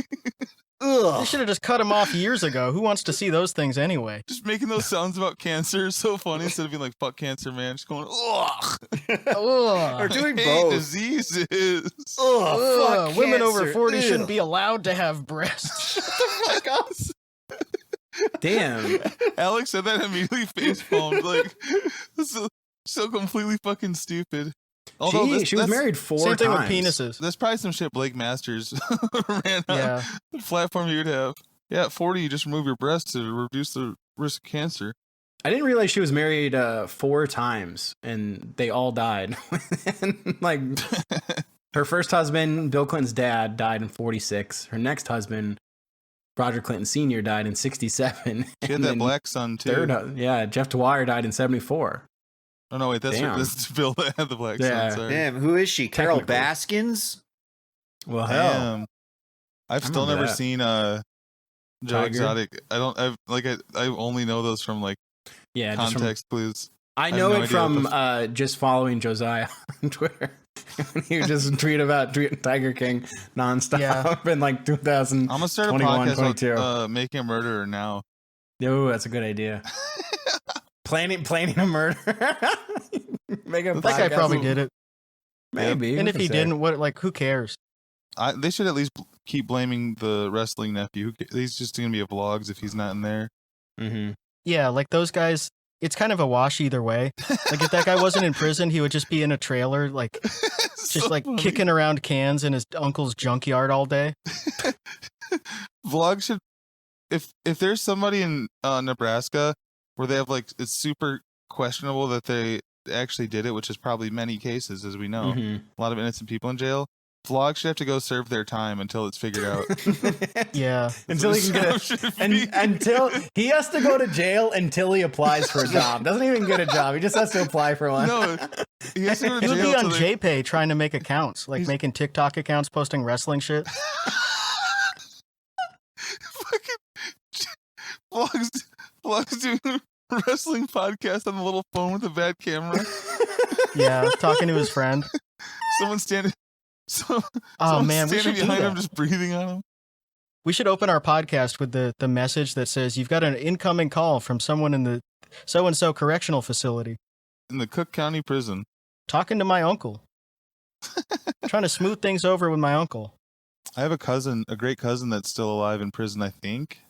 They should have just cut him off years ago. Who wants to see those things anyway? Just making those sounds about cancer is so funny. Instead of being like, fuck cancer, man. Just going, ugh. Or doing both. Diseases. Fuck women cancer. over 40 shouldn't be allowed to have breasts. Shut the fuck up. Damn. Alex said that and immediately face palmed. Like, so completely fucking stupid. Although she was married 4 times. Same thing with penises. There's probably some shit Blake Masters ran on the platform you would have. Yeah, at 40, you just remove your breasts to reduce the risk of cancer. I didn't realize she was married 4 times, and they all died. Like, her first husband, Bill Clinton's dad, died in 46. Her next husband, Roger Clinton Sr., died in 67. She had that black son, too. Jeff Dwyer died in 74. Oh, no, wait, that's Bill that had the black son, sorry. Damn, who is she? Carol Baskins? Well, hell. I've still never seen Joe Exotic. I only know those from, like, context clues. I know it from just following Josiah on Twitter. He would just tweet about Tiger King nonstop in, like, 2000. I'm going to start a podcast about Making a Murderer now. Oh, that's a good idea. Planning a murder. That guy probably did it. Maybe. And if he didn't, who cares? They should at least keep blaming the wrestling nephew. He's just going to be a vlogs if he's not in there. Mm-hmm. Yeah, like those guys, it's kind of a wash either way. Like if that guy wasn't in prison, he would just be in a trailer, like just like funny. Kicking around cans in his uncle's junkyard all day. Vlog should, if there's somebody in Nebraska where they have like, it's super questionable that they actually did it, which is probably many cases, as we know. Mm-hmm. A lot of innocent people in jail. Vlogs should have to go serve their time until it's figured out. Yeah. Until he can get until he has to go to jail until he applies for a job. Doesn't even get a job. He just has to apply for one. No. He has to go to jail. He would be on JPay JPay trying to make accounts, like making TikTok accounts, posting wrestling shit. Vlogs doing a wrestling podcast on the little phone with a bad camera. Yeah, talking to his friend. Someone standing. Oh man, we should standing do behind that. him, just breathing on him. We should open our podcast with the message that says you've got an incoming call from someone in the so and so correctional facility. In the Cook County prison. Talking to my uncle. Trying to smooth things over with my uncle. I have a great cousin that's still alive in prison, I think.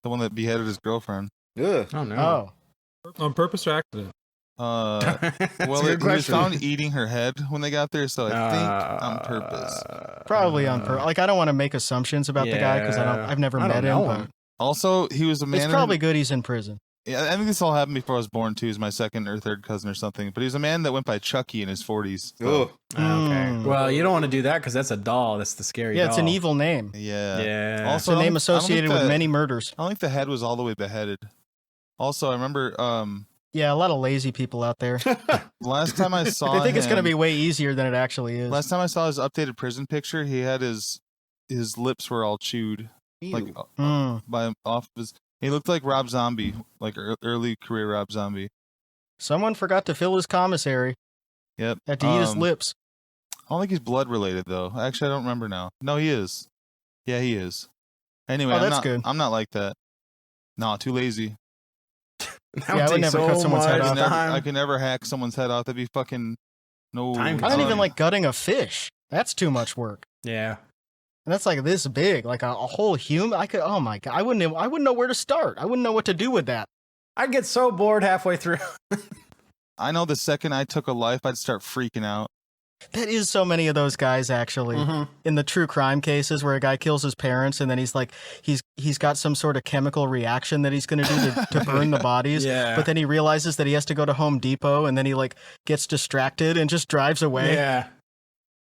The one that beheaded his girlfriend. Ugh. Oh no. Oh. On purpose or accident? Well, he was found eating her head when they got there, so I think on purpose. Probably on purpose. Like, I don't want to make assumptions about the guy because I've never met him. But Also, he was a man. it's probably good he's in prison. Yeah, I think this all happened before I was born too. He's my second or third cousin or something. But he was a man that went by Chucky in his 40s. Ugh. Okay. Well, you don't want to do that because that's a doll. That's the scary doll. Yeah, it's an evil name. Yeah. Yeah. It's Also, a name I don't associated think with many murders. I don't think the head was all the way beheaded. Also, I remember Yeah, a lot of lazy people out there. last time I saw They think it's going to him- be way easier than it actually is. Last time I saw his updated prison picture, he had his lips were all chewed, like by off of his. He looked like Rob Zombie, like early career Rob Zombie. Someone forgot to fill his commissary. Yep. Had to eat his lips. I don't think he's blood related though. Actually, I don't remember now. No, he is. Yeah, he is. Anyway, Oh, that's good. I'm not like that. No, too lazy. Yeah, I would never cut someone's head off. I can never hack someone's head off. That'd be fucking no. Time I don't even like gutting a fish. That's too much work. Yeah. And that's like this big, like a whole human. I could. Oh my god, I wouldn't know where to start. I wouldn't know what to do with that. I'd get so bored halfway through. I know the second I took a life, I'd start freaking out. That is so many of those guys actually in the true crime cases where a guy kills his parents and then he's like he's got some sort of chemical reaction that he's going to do to burn the bodies. Yeah. But then he realizes that he has to go to Home Depot and then he like gets distracted and just drives away. Yeah.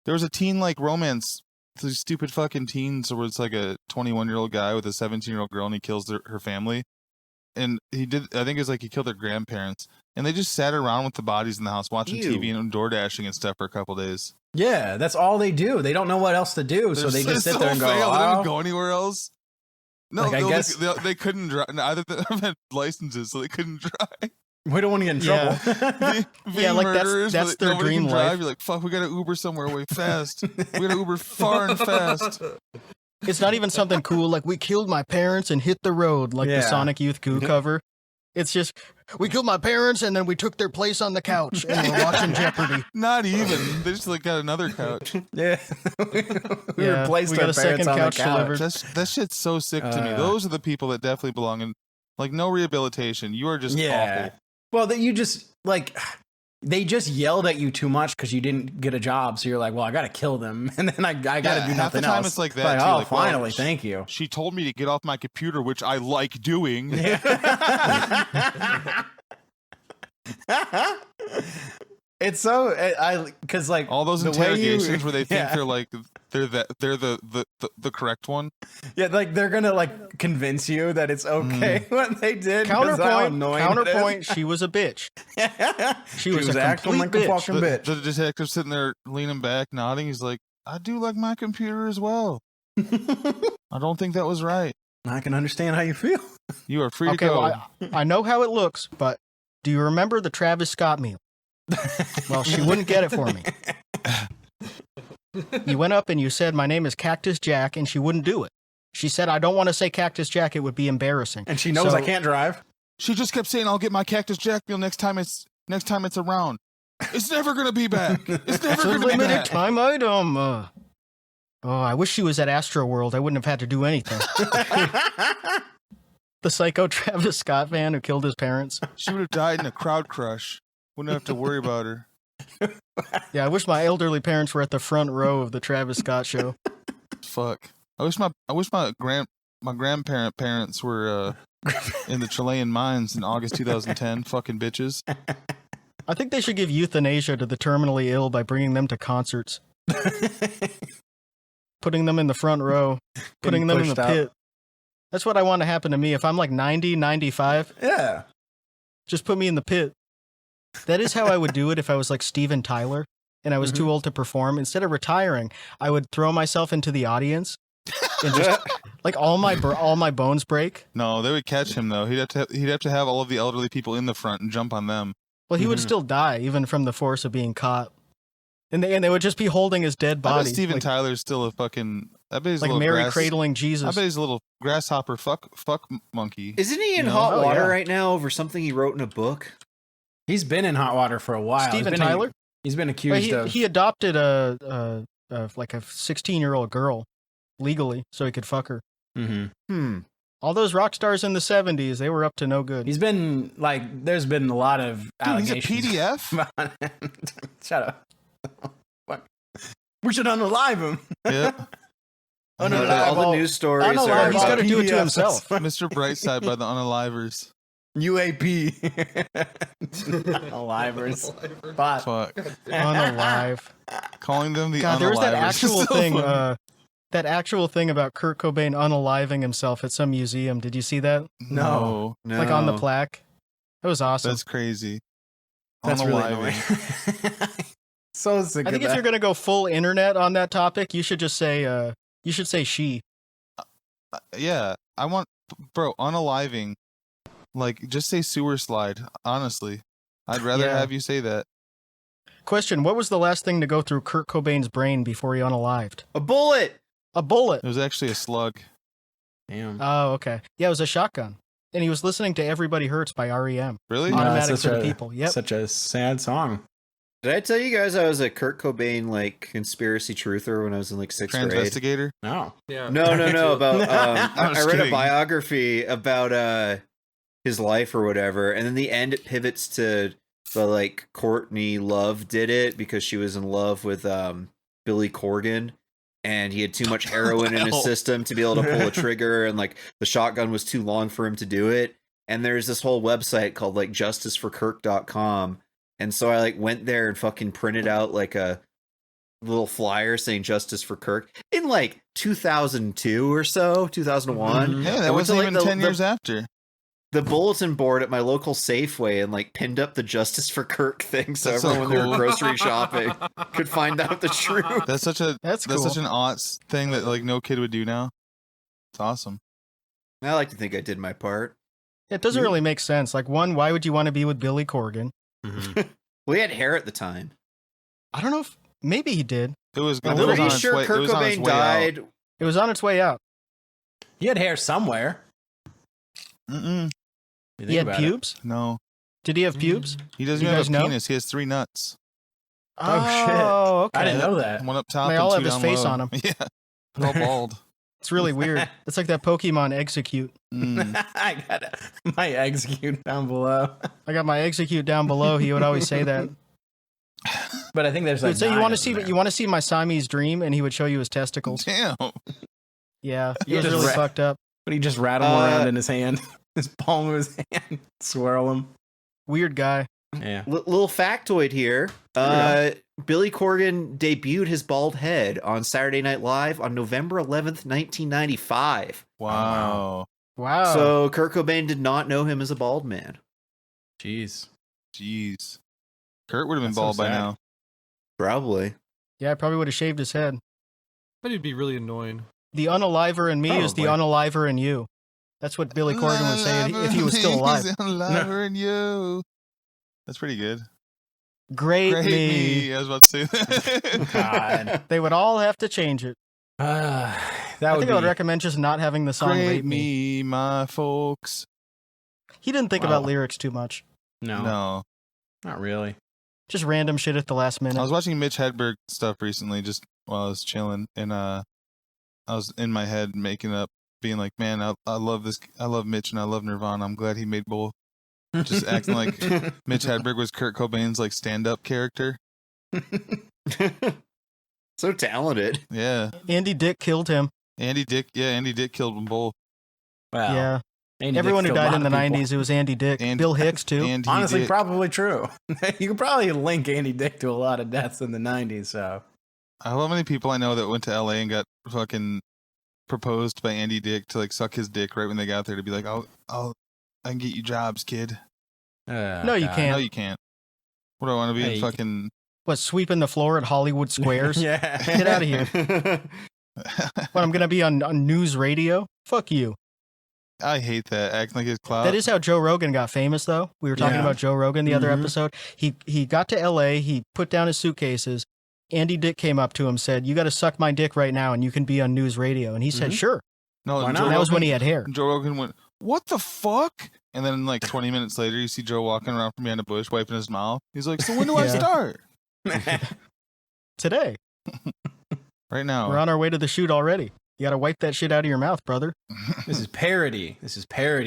There was a teen like romance. These stupid fucking teens where it's like a 21-year-old guy with a 17-year-old girl and he kills her family. And he did, I think it was like he killed their grandparents. And they just sat around with the bodies in the house watching TV and door dashing and stuff for a couple days. Yeah, that's all they do. They don't know what else to do, so they just sit there and go, They "Oh." didn't go anywhere else. No, Like, I guess- they couldn't drive. Neither of them had licenses, so they couldn't drive. We don't want to get in Yeah. trouble. Yeah, like, Murderers, that's but their nobody dream can drive. life. You're like, fuck, we gotta Uber somewhere way fast. We gotta Uber far and fast. It's not even something cool like we killed my parents and hit the road like the Yeah. Sonic Youth Goo cover. It's just we killed my parents and then we took their place on the couch and we're watching Jeopardy. Not even. They just like got another couch. Yeah. we Yeah, replaced we got our a second parents on the couch delivered. That shit's so sick to me. Those are the people that definitely belong in like no rehabilitation. You are just awful. Well, that you just like they just yelled at you too much because you didn't get a job, so you're like, well, I got to kill them, and then I got to do half nothing the time else. it's like that. Too. oh, Like, well, finally, thank you. She told me to get off my computer, which I like doing. It's so I because like All those the way you- interrogations where they think Yeah. they're like they're the correct one. Yeah, like they're gonna like convince you that it's okay what they did. 'cause how annoying it is. Counterpoint, she was a bitch. She was a acting like complete a bitch. fucking bitch. The detective sitting there leaning back, nodding. He's like, I do like my computer as well. I don't think that was right. I can understand how you feel. You are free Okay, to go. well, I know how it looks, but do you remember the Travis Scott meal? Well, she wouldn't get it for me. You went up and you said, my name is Cactus Jack, and she wouldn't do it. She said, I don't want to say Cactus Jack, it would be embarrassing. And she knows So- I can't drive. She just kept saying, I'll get my Cactus Jack meal next time it's around. It's never gonna be back. It's never It's a gonna be limited back. time item. Oh, I wish she was at Astro World. I wouldn't have had to do anything. The psycho Travis Scott fan who killed his parents. She would have died in a crowd crush. Wouldn't have to worry about her. Yeah, I wish my elderly parents were at the front row of the Travis Scott show. Fuck. I wish my grandparent parents were in the Chilean mines in August 2010. Fucking bitches. I think they should give euthanasia to the terminally ill by bringing them to concerts. Putting them in the front row. Putting them in the pushed out. pit. That's what I want to happen to me. If I'm like 90, 95, Yeah. just put me in the pit. That is how I would do it if I was like Steven Tyler and I was too old to perform. Instead of retiring, I would throw myself into the audience And just like all my bones break. No, they would catch him though. He'd have to have all of the elderly people in the front and jump on them. Well, he would still die even from the force of being caught. And they would just be holding his dead I body. bet Steven like, Tyler's still a fucking. I bet he's a like little Mary cradling Jesus. I bet he's a little grasshopper fuck monkey. Isn't he in No? hot Oh, water yeah. right now over something he wrote in a book? He's been in hot water for a while. Steven Tyler? He's been Well, accused of. he adopted a 16-year-old girl legally so he could fuck her. All those rock stars in the 70s, they were up to no good. He's been like, there's been a lot of allegations. He's a PDF. about him. Shut up. Fuck. We should unalive him. Yep. All the news stories Unalive are He's got to about do it to PDFs. himself. Mr. Brightside by the Unalivers. UAP. Unalivers. But Fuck. Unalive. Calling them the God, there was that Unalivers. actual So thing. funny. That actual thing about Kurt Cobain unaliving himself at some museum. Did you see that? No, No. Like on the plaque. That was awesome. that's crazy. that's really Unaliving. annoying. So sick I think of if you're gonna go full internet on that topic, you should just say she. Yeah, I want, bro, unaliving. Like, just say sewer slide. Honestly, I'd rather Yeah. have you say that. Question: what was the last thing to go through Kurt Cobain's brain before he unalived? A bullet. A bullet. It was actually a slug. Damn. Oh, okay. Yeah, it was a shotgun. And he was listening to Everybody Hurts by REM. Really? Automatic such for the a- people. Yep. Such a sad song. Did I tell you guys I was a Kurt Cobain like conspiracy truther when I was in like sixth grade? Transvestigator. No. Yeah. No. About I'm I just read a kidding. biography about his life or whatever, and in the end it pivots to the like Courtney Love did it because she was in love with Billy Corgan, and he had too much heroin in his hell? system to be able to pull a trigger, and like the shotgun was too long for him to do it. And there's this whole website called like justiceforkirk.com. And so I like went there and fucking printed out like a little flyer saying "Justice for Kirk" in like 2002 or so, 2001. Mhm. Hey, I that went wasn't to, like, even 10 years after. the bulletin board at my local Safeway and like pinned up the "Justice for Kirk" thing, so That's so everyone when they cool. were grocery shopping could find out the truth. That's such a That's cool. such an aughts thing that like no kid would do now. It's awesome. I like to think I did my part. It doesn't really make sense. Like, one, why would you want to be with Billy Corgan? Well, he had hair at the time. I don't know if maybe he did. It was. I'm it was pretty on its sure way- it Kurt was on its Cobain way out. died. It was on its way out. He had hair somewhere. Mm-mm. You He think had about it. pubes? No, Did he have pubes? he doesn't You even guys have a know? penis. He has 3 nuts. Oh, shit. Oh, okay. I didn't know that. One up top They and all 2 have his down face low. on 'em. Yeah, they're all bald. It's really weird. It's like that Pokemon Execute. Mm. I got my execute down below. I got my Execute down below. He would always say that. But I think there's He like would say, "You 9 want to of see? them You want to see my Siamese dream?" And he would show you his testicles. Damn. Yeah, he You was just really ra- fucked up. But he just rattle them around in his hand. His palm of his hand. Swirl them. Weird guy. Yeah. Little factoid here. Billy Corgan debuted his bald head on Saturday Night Live on November 11th, 1995. Wow. Wow. So Kurt Cobain did not know him as a bald man. Jeez. Jeez. Kurt would have been That's so bald by sad. now. Probably. yeah, I probably would have shaved his head. But it'd be really annoying. The unaliver in me is the Probably. unaliver in you. That's what Billy Corgan would say if he was still alive. He's alive in you. That's pretty good. Great, Great me. me. I was about to say that. God. They would all have to change it. That I would think I would be. recommend just not having the song Great Rape Me. me, my folks. He didn't think Wow. about lyrics too much. No, No. not really. Just random shit at the last minute. I was watching Mitch Hedberg stuff recently just while I was chilling, and I was in my head making up, being like, man, I love this. I love Mitch and I love Nirvana. I'm glad he made both. Just acting like Mitch Hedberg was Kurt Cobain's like stand-up character. So talented. Yeah. Andy Dick killed him. Andy Dick killed them both. Well, Yeah. Andy Everyone Dick who killed a died in lot the of people. 90s, it was Andy Dick. Andy- Bill Hicks, too. And he Honestly, did- probably true. You could probably link Andy Dick to a lot of deaths in the 90s, so. How many people I know that went to LA and got fucking proposed by Andy Dick to like suck his dick right when they got there to be like, I can get you jobs, kid. No, you God. can't. No, you can't. What do I want to be Hey, in you fucking? What, sweeping the floor at Hollywood Squares? Yeah. Get out of here. But I'm gonna be on news radio. Fuck you. I hate that. Acting like it's clout. That is how Joe Rogan got famous, though. We were talking Yeah. about Joe Rogan the other episode. He got to L.A. He put down his suitcases. Andy Dick came up to him, said, "You got to suck my dick right now, and you can be on news radio." And he said, "Sure." No, Why Joe not? That was Rogan- when he had hair. Joe Rogan went, "What the fuck?" And then like 20 minutes later, you see Joe walking around from behind a bush, wiping his mouth. He's like, "So when do I Yeah. start?" Today, Right now. we're on our way to the shoot already. You got to wipe that shit out of your mouth, brother. This is parody,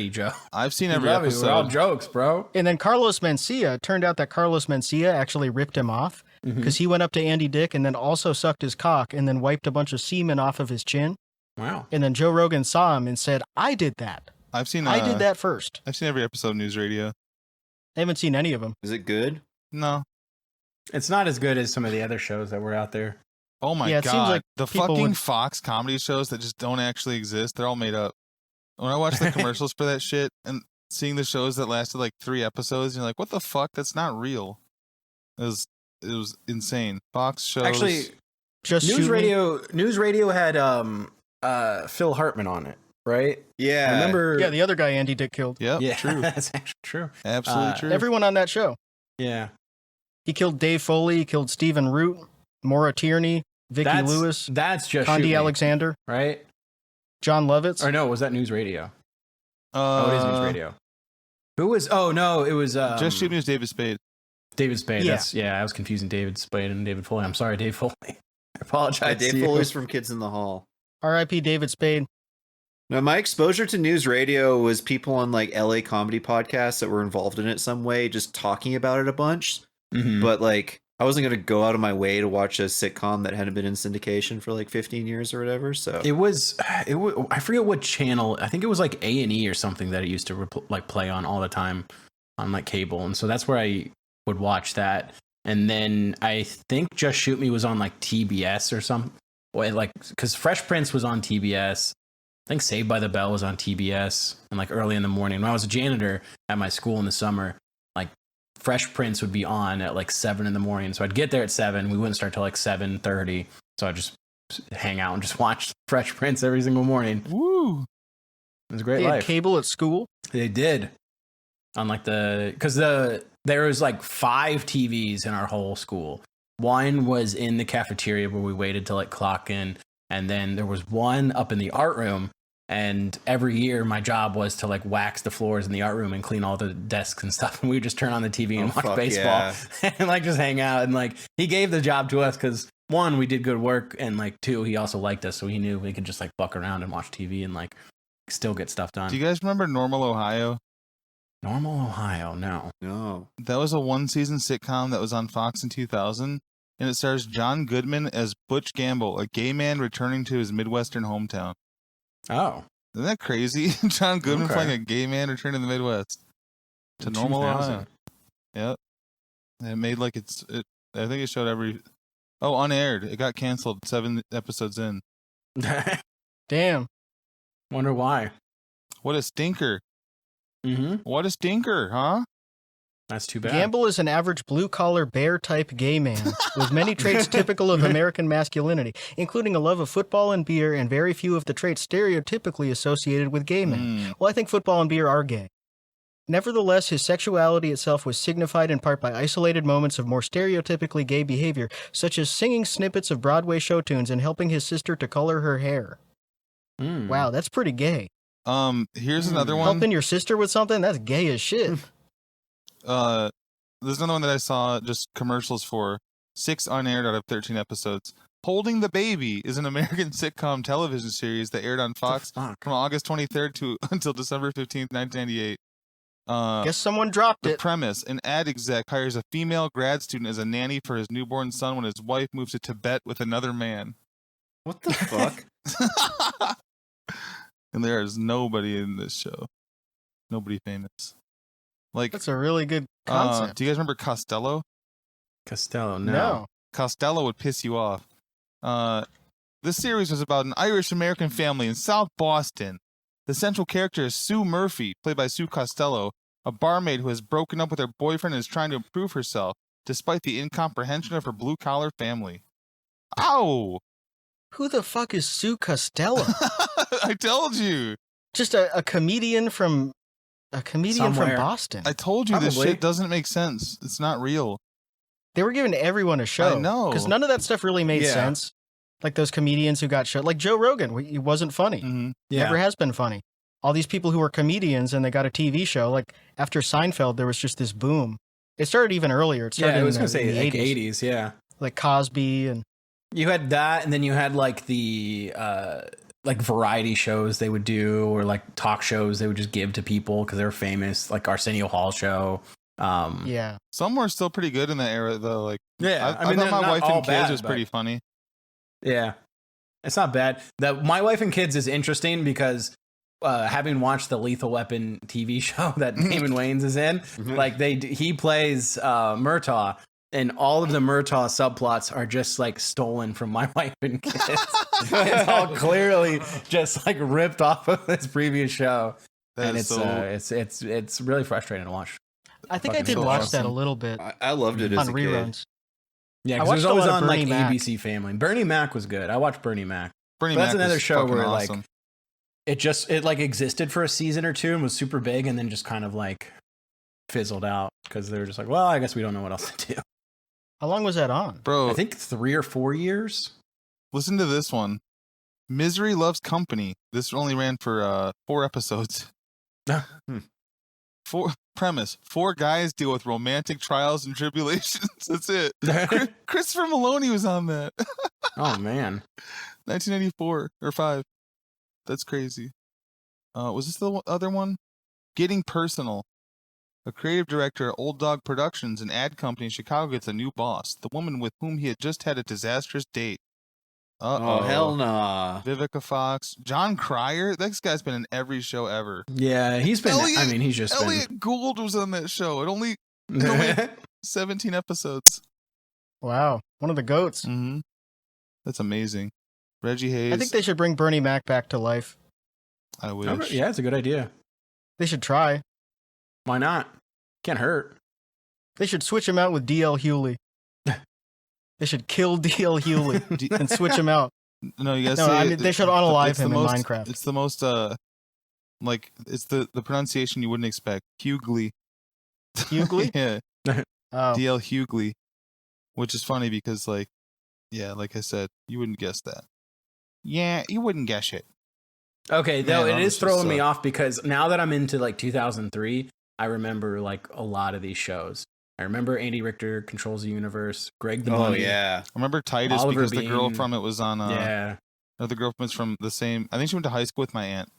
Joe. I've seen We every love it. We're all episode. jokes, bro. And then Carlos Mencia, it turned out that Carlos Mencia actually ripped him off because he went up to Andy Dick and then also sucked his cock and then wiped a bunch of semen off of his chin. Wow. And then Joe Rogan saw him and said, "I did that. I've seen. I did that first." I've seen every episode of News Radio. I haven't seen any of them. Is it good? No. It's not as good as some of the other shows that were out there. Oh my Yeah, it seems god. like The people fucking would- Fox comedy shows that just don't actually exist. They're all made up. When I watch the commercials for that shit and seeing the shows that lasted like 3 episodes, you're like, "What the fuck? That's not real." It was insane. Fox shows. Actually, Just News shoot me. Radio had Phil Hartman on it, right? Yeah. I remember. Yeah, the other guy Andy Dick killed. Yep, Yeah, true. that's actually true. Absolutely true. Everyone on that show. Yeah, He killed Dave Foley. He killed Stephen Root, Maura Tierney, Vicky Lewis, That's just Shoot Condi Me, Alexander, right? John Lovitz. Or no, was that News Radio? Oh, it is News Radio. Who was? Oh no, it was Just Shoot Me was David Spade. David Spade. Yeah. I was confusing David Spade and David Foley. I'm sorry, Dave Foley. I apologize. Dave to you. Foley's from Kids in the Hall. R.I.P. David Spade. No, my exposure to news radio was people on like LA comedy podcasts that were involved in it some way, just talking about it a bunch. Mhm. But like, I wasn't going to go out of my way to watch a sitcom that hadn't been in syndication for like 15 years or whatever. So It was. I forget what channel. I think it was like A&E or something that it used to like play on all the time on like cable, and so that's where I would watch that. And then I think Just Shoot Me was on like TBS or something. Like, because Fresh Prince was on TBS. I think Saved by the Bell was on TBS, and like early in the morning when I was a janitor at my school in the summer, like Fresh Prince would be on at like 7 in the morning. So I'd get there at 7. We wouldn't start till like 7:30. So I'd just hang out and just watch Fresh Prince every single morning. Woo! It was a great They had life. cable at school. They did. On like because there was like 5 TVs in our whole school. One was in the cafeteria where we waited to like clock in, and then there was one up in the art room. And every year, my job was to like wax the floors in the art room and clean all the desks and stuff. And we would just turn on the TV and watch fuck baseball and like just hang out. And like he gave the job to us because 1, we did good work, and like 2, he also liked us, so he knew we could just like fuck around and watch TV and like still get stuff done. Do you guys remember Normal Ohio? Normal Ohio, no. no. That was a 1-season sitcom that was on Fox in 2000, and it stars John Goodman as Butch Gamble, a gay man returning to his Midwestern hometown. Oh, Isn't that crazy? John Goodman Okay. playing a gay man returning to the Midwest. To In Normal 2000. Ohio. Yep. And it made like I think it showed every... Oh, unaired. It got canceled 7 episodes in. Damn. wonder why. What a stinker. Mm-hmm. What a stinker, huh? That's too bad. Gamble is an average blue-collar, bear-type gay man with many traits typical of American masculinity, including a love of football and beer and very few of the traits stereotypically associated with gay men. Well, I think football and beer are gay. Nevertheless, his sexuality itself was signified in part by isolated moments of more stereotypically gay behavior, such as singing snippets of Broadway show tunes and helping his sister to color her hair. Mm. Wow, that's pretty gay. Here's another one. Helping your sister with something? That's gay as shit. There's another one that I saw just commercials for. 6 unaired out of 13 episodes. Holding the Baby is an American sitcom television series that aired on Fox Fuck. from August 23rd to until December 15th, 1998. Guess someone dropped The it. premise: an ad exec hires a female grad student as a nanny for his newborn son when his wife moves to Tibet with another man. What the fuck? And there is nobody in this show. Nobody famous. Like, That's a really good concept. do you guys remember Costello? Costello, no. No. Costello would piss you off. This series was about an Irish-American family in South Boston. The central character is Sue Murphy, played by Sue Costello, a barmaid who has broken up with her boyfriend and is trying to improve herself, despite the incomprehension of her blue-collar family. Ow! Who the fuck is Sue Costello? I told you. Just a comedian from Somewhere. Boston. I told you this Probably. shit doesn't make sense. It's not real. They were giving everyone a show. I know. Because none of that stuff really made Yeah. sense. Like those comedians who got showed. Like Joe Rogan, he wasn't funny. Mm-hmm. Yeah. Never has been funny. All these people who were comedians and they got a TV show. Like after Seinfeld, there was just this boom. It started even earlier. It started Yeah, I was in going to the say like 80s. 80s, yeah. Like Cosby and You had that, and then you had like the like variety shows they would do, or like talk shows they would just give to people because they were famous, like Arsenio Hall show. yeah. Some were still pretty good in that era, though. Like, Yeah, I thought My Wife and Kids was pretty funny. Yeah, it's not bad. My Wife and Kids is interesting because having watched the Lethal Weapon TV show that Damon Wayans is in, like he plays Murtaugh. And all of the Murtaugh subplots are just like stolen from My Wife and Kids. It's all clearly just like ripped off of this previous show, and it's really frustrating to watch. I think I Fucking did so watch awesome. that a little bit I loved it as on a kid. reruns. Yeah, I because it was watched a always lot of on like Bernie Mac. ABC Family. Bernie Mac was good. I watched Bernie Mac. Bernie But that's Mac another was show fucking where awesome. like it like existed for a season or two and was super big, and then just kind of like fizzled out because they were just like, well, I guess we don't know what else to do. How long was that on? Bro, I think 3 or 4 years. listen to this one. Misery Loves Company. This only ran for 4 episodes. Premise: 4 guys deal with romantic trials and tribulations. That's it. Christopher Maloney was on that. Oh man. 1994 or 5. That's crazy. Was this the other one? Getting Personal. A creative director at Old Dog Productions, an ad company in Chicago, gets a new boss. The woman with whom he had just had a disastrous date. Oh, hell nah. Vivica Fox. John Cryer. This guy's been in every show ever. Yeah, he's been. I mean, he's just Elliot Gould was on that show. It only been. 17 episodes. Wow. One of the goats. Mm-hmm. That's amazing. Reggie Hayes. I think they should bring Bernie Mac back to life. I wish. Yeah, it's a good idea. They should try. Why not? Can't hurt. They should switch him out with D.L. Hewley. They should kill D.L. Hewley and switch him out. No, you guys. No, I mean, they should unalive it's the him in most- Minecraft. It's the most like it's the pronunciation you wouldn't expect. Hughley. Hughley? Yeah. Oh. D.L. Hughley, which is funny because like I said, you wouldn't guess that. Yeah, you wouldn't guess it. Okay, though Man, it is honestly, throwing me so- off because now that I'm into like 2003, I remember like a lot of these shows. I remember Andy Richter Controls the Universe, Greg the Oh Bunny. yeah. I remember Titus Oliver because the girl Bean. from it was on. Yeah, The girl from it's from the same. I think she went to high school with my aunt.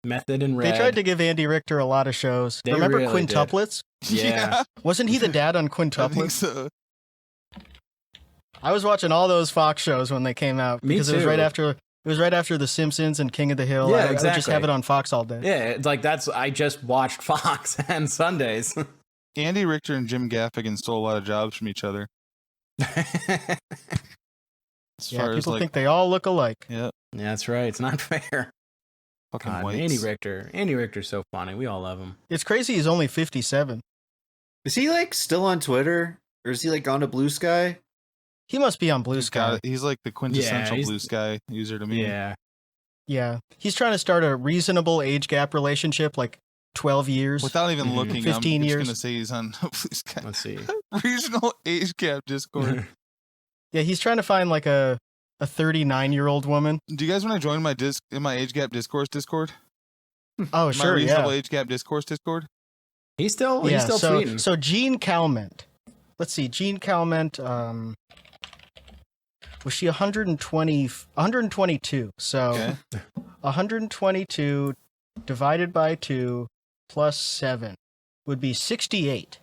Method and Red. They tried to give Andy Richter a lot of shows. They Remember really did. Quintuplets? Yeah. Wasn't he the dad on I think Quintuplets? so. I was watching all those Fox shows when they came out Me because it was too. right after The Simpsons and King of the Hill. Yeah, I would just exactly. have it on Fox all day. Yeah, it's like I just watched Fox and Sundays. Andy Richter and Jim Gaffigan stole a lot of jobs from each other. As Yeah, far as people like, think they all look alike. yeah, Yeah, that's right. It's not fair. fucking God, whites. Andy Richter. Andy Richter's so funny. We all love him. It's crazy he's only 57. Is he like still on Twitter, or is he like gone to Blue Sky? He must be on Blue He's Sky. got it. He's like the quintessential he's- Blue Sky user to me. Yeah. Yeah. He's trying to start a reasonable age gap relationship, like 12 years. Without even Mhm. looking, 15 I'm just years. gonna say he's on Blue Sky. Let's see. Regional age gap Discord. Yeah, he's trying to find like a 39-year-old woman. Do you guys want to join my my age gap discourse Discord? Oh, My sure, reasonable yeah. age gap discourse Discord. He's still Yeah, so, tweeting. so Jean Calment. Let's see, Jean Calment, was she 122? So Okay. 122 divided by 2 plus 7 would be 68.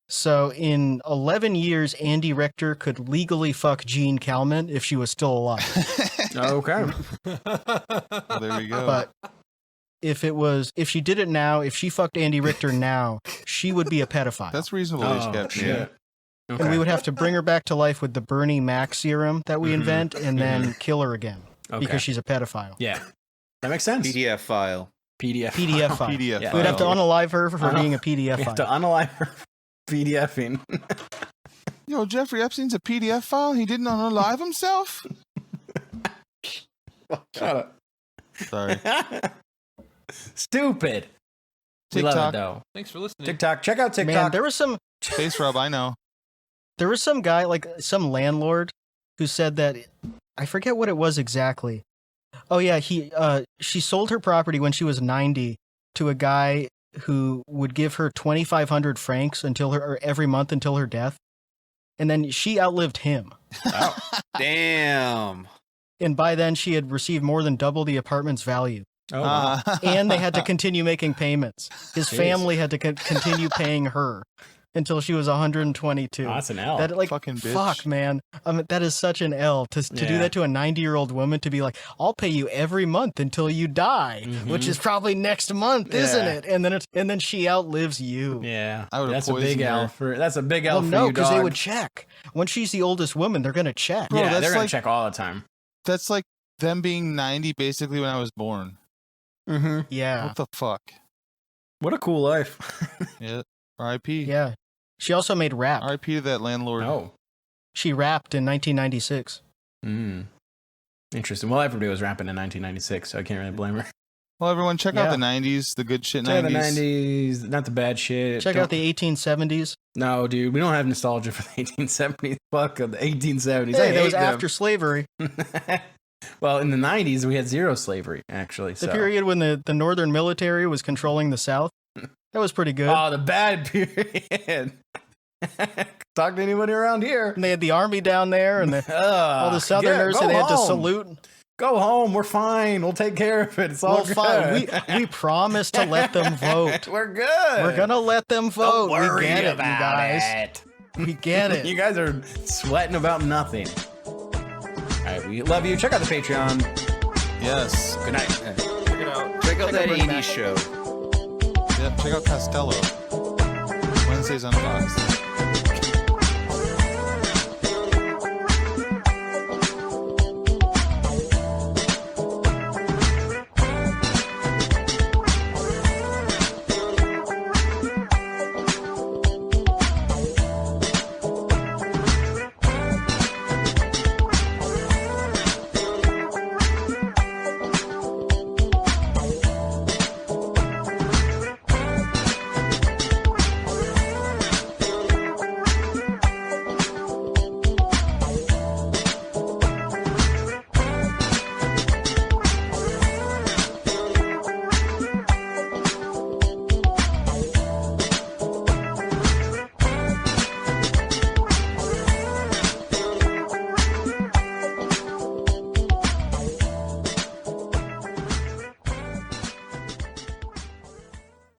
So in 11 years, Andy Richter could legally fuck Jean Calment if she was still alive. Okay. Well, there we go. But if she did it now, if she fucked Andy Richter now, she would be a pedophile. That's reasonable age Oh, gap. shit. Yeah. Okay. And we would have to bring her back to life with the Bernie Mac serum that we Mhm. invent and then kill her again Okay. because she's a pedophile. Yeah. That makes sense. PDF file. PDF. PDF file. PDF. Yeah. We'd have to file. unalive her for being a PDF We have file. to unalive her PDFing. Yo, Jeffrey Epstein's a PDF file. He didn't unalive himself. Shut up. Sorry. Stupid. We love it TikTok. though. Thanks for listening. TikTok. Check out TikTok. Man, there was some Face rub, I know. guy, like some landlord, who said that I forget what it was exactly. Oh yeah, she sold her property when she was 90 to a guy who would give her 2,500 francs every month until her death, and then she outlived him. Oh. Damn. And by then, she had received more than double the apartment's value. Oh, wow. And they had to continue making payments. His Jeez. family had to continue paying her until she was 122. Oh, that's an L. That, like, Fucking bitch. fuck, man. that is such an L to do Yeah. that to a 90-year-old woman, to be like, I'll pay you every month until you die, which is probably next month, isn't Yeah. it? And then she outlives you. Yeah, I would've that's a big poisoned L her. for. That's a big L Well, for no, you, because they dog. would check. When she's the oldest woman, they're going to check. Bro, Yeah, that's they're gonna like- check all the time. That's like them being 90 basically when I was born. Mm-hmm. Yeah. What the fuck? What a cool life. Yeah. R.I.P. Yeah. She also made rap. R.I.P. to that landlord. Oh. She rapped in 1996. Interesting. Well, everybody was rapping in 1996, so I can't really blame her. Well, everyone, check Yeah. out the 90s, the good shit Check out 90s. the 90s, not the bad shit. Check out the 1870s. No, dude, we don't have nostalgia for the 1870s. Fuck the 1870s. Hey, I that was hate them. after slavery. Well, in the 90s, we had zero slavery, actually. The period when the Northern military was controlling the South. That was pretty good. Oh, the bad period. Talk to anybody around here. And they had the army down there, and all the Southerners, and they had to salute. Go home. We're fine. We'll take care of it. It's all Well, good. fine. We promised to let them vote. We're good. We're gonna let them vote. Don't worry We get it, you about guys. it. We get it. You guys are sweating about nothing. All right, we love you. Check out the Patreon. Yes. Good night. Check it out. Check out that Bring 80s Back. show. Yep. Check out Costello. Wednesdays Unboxed.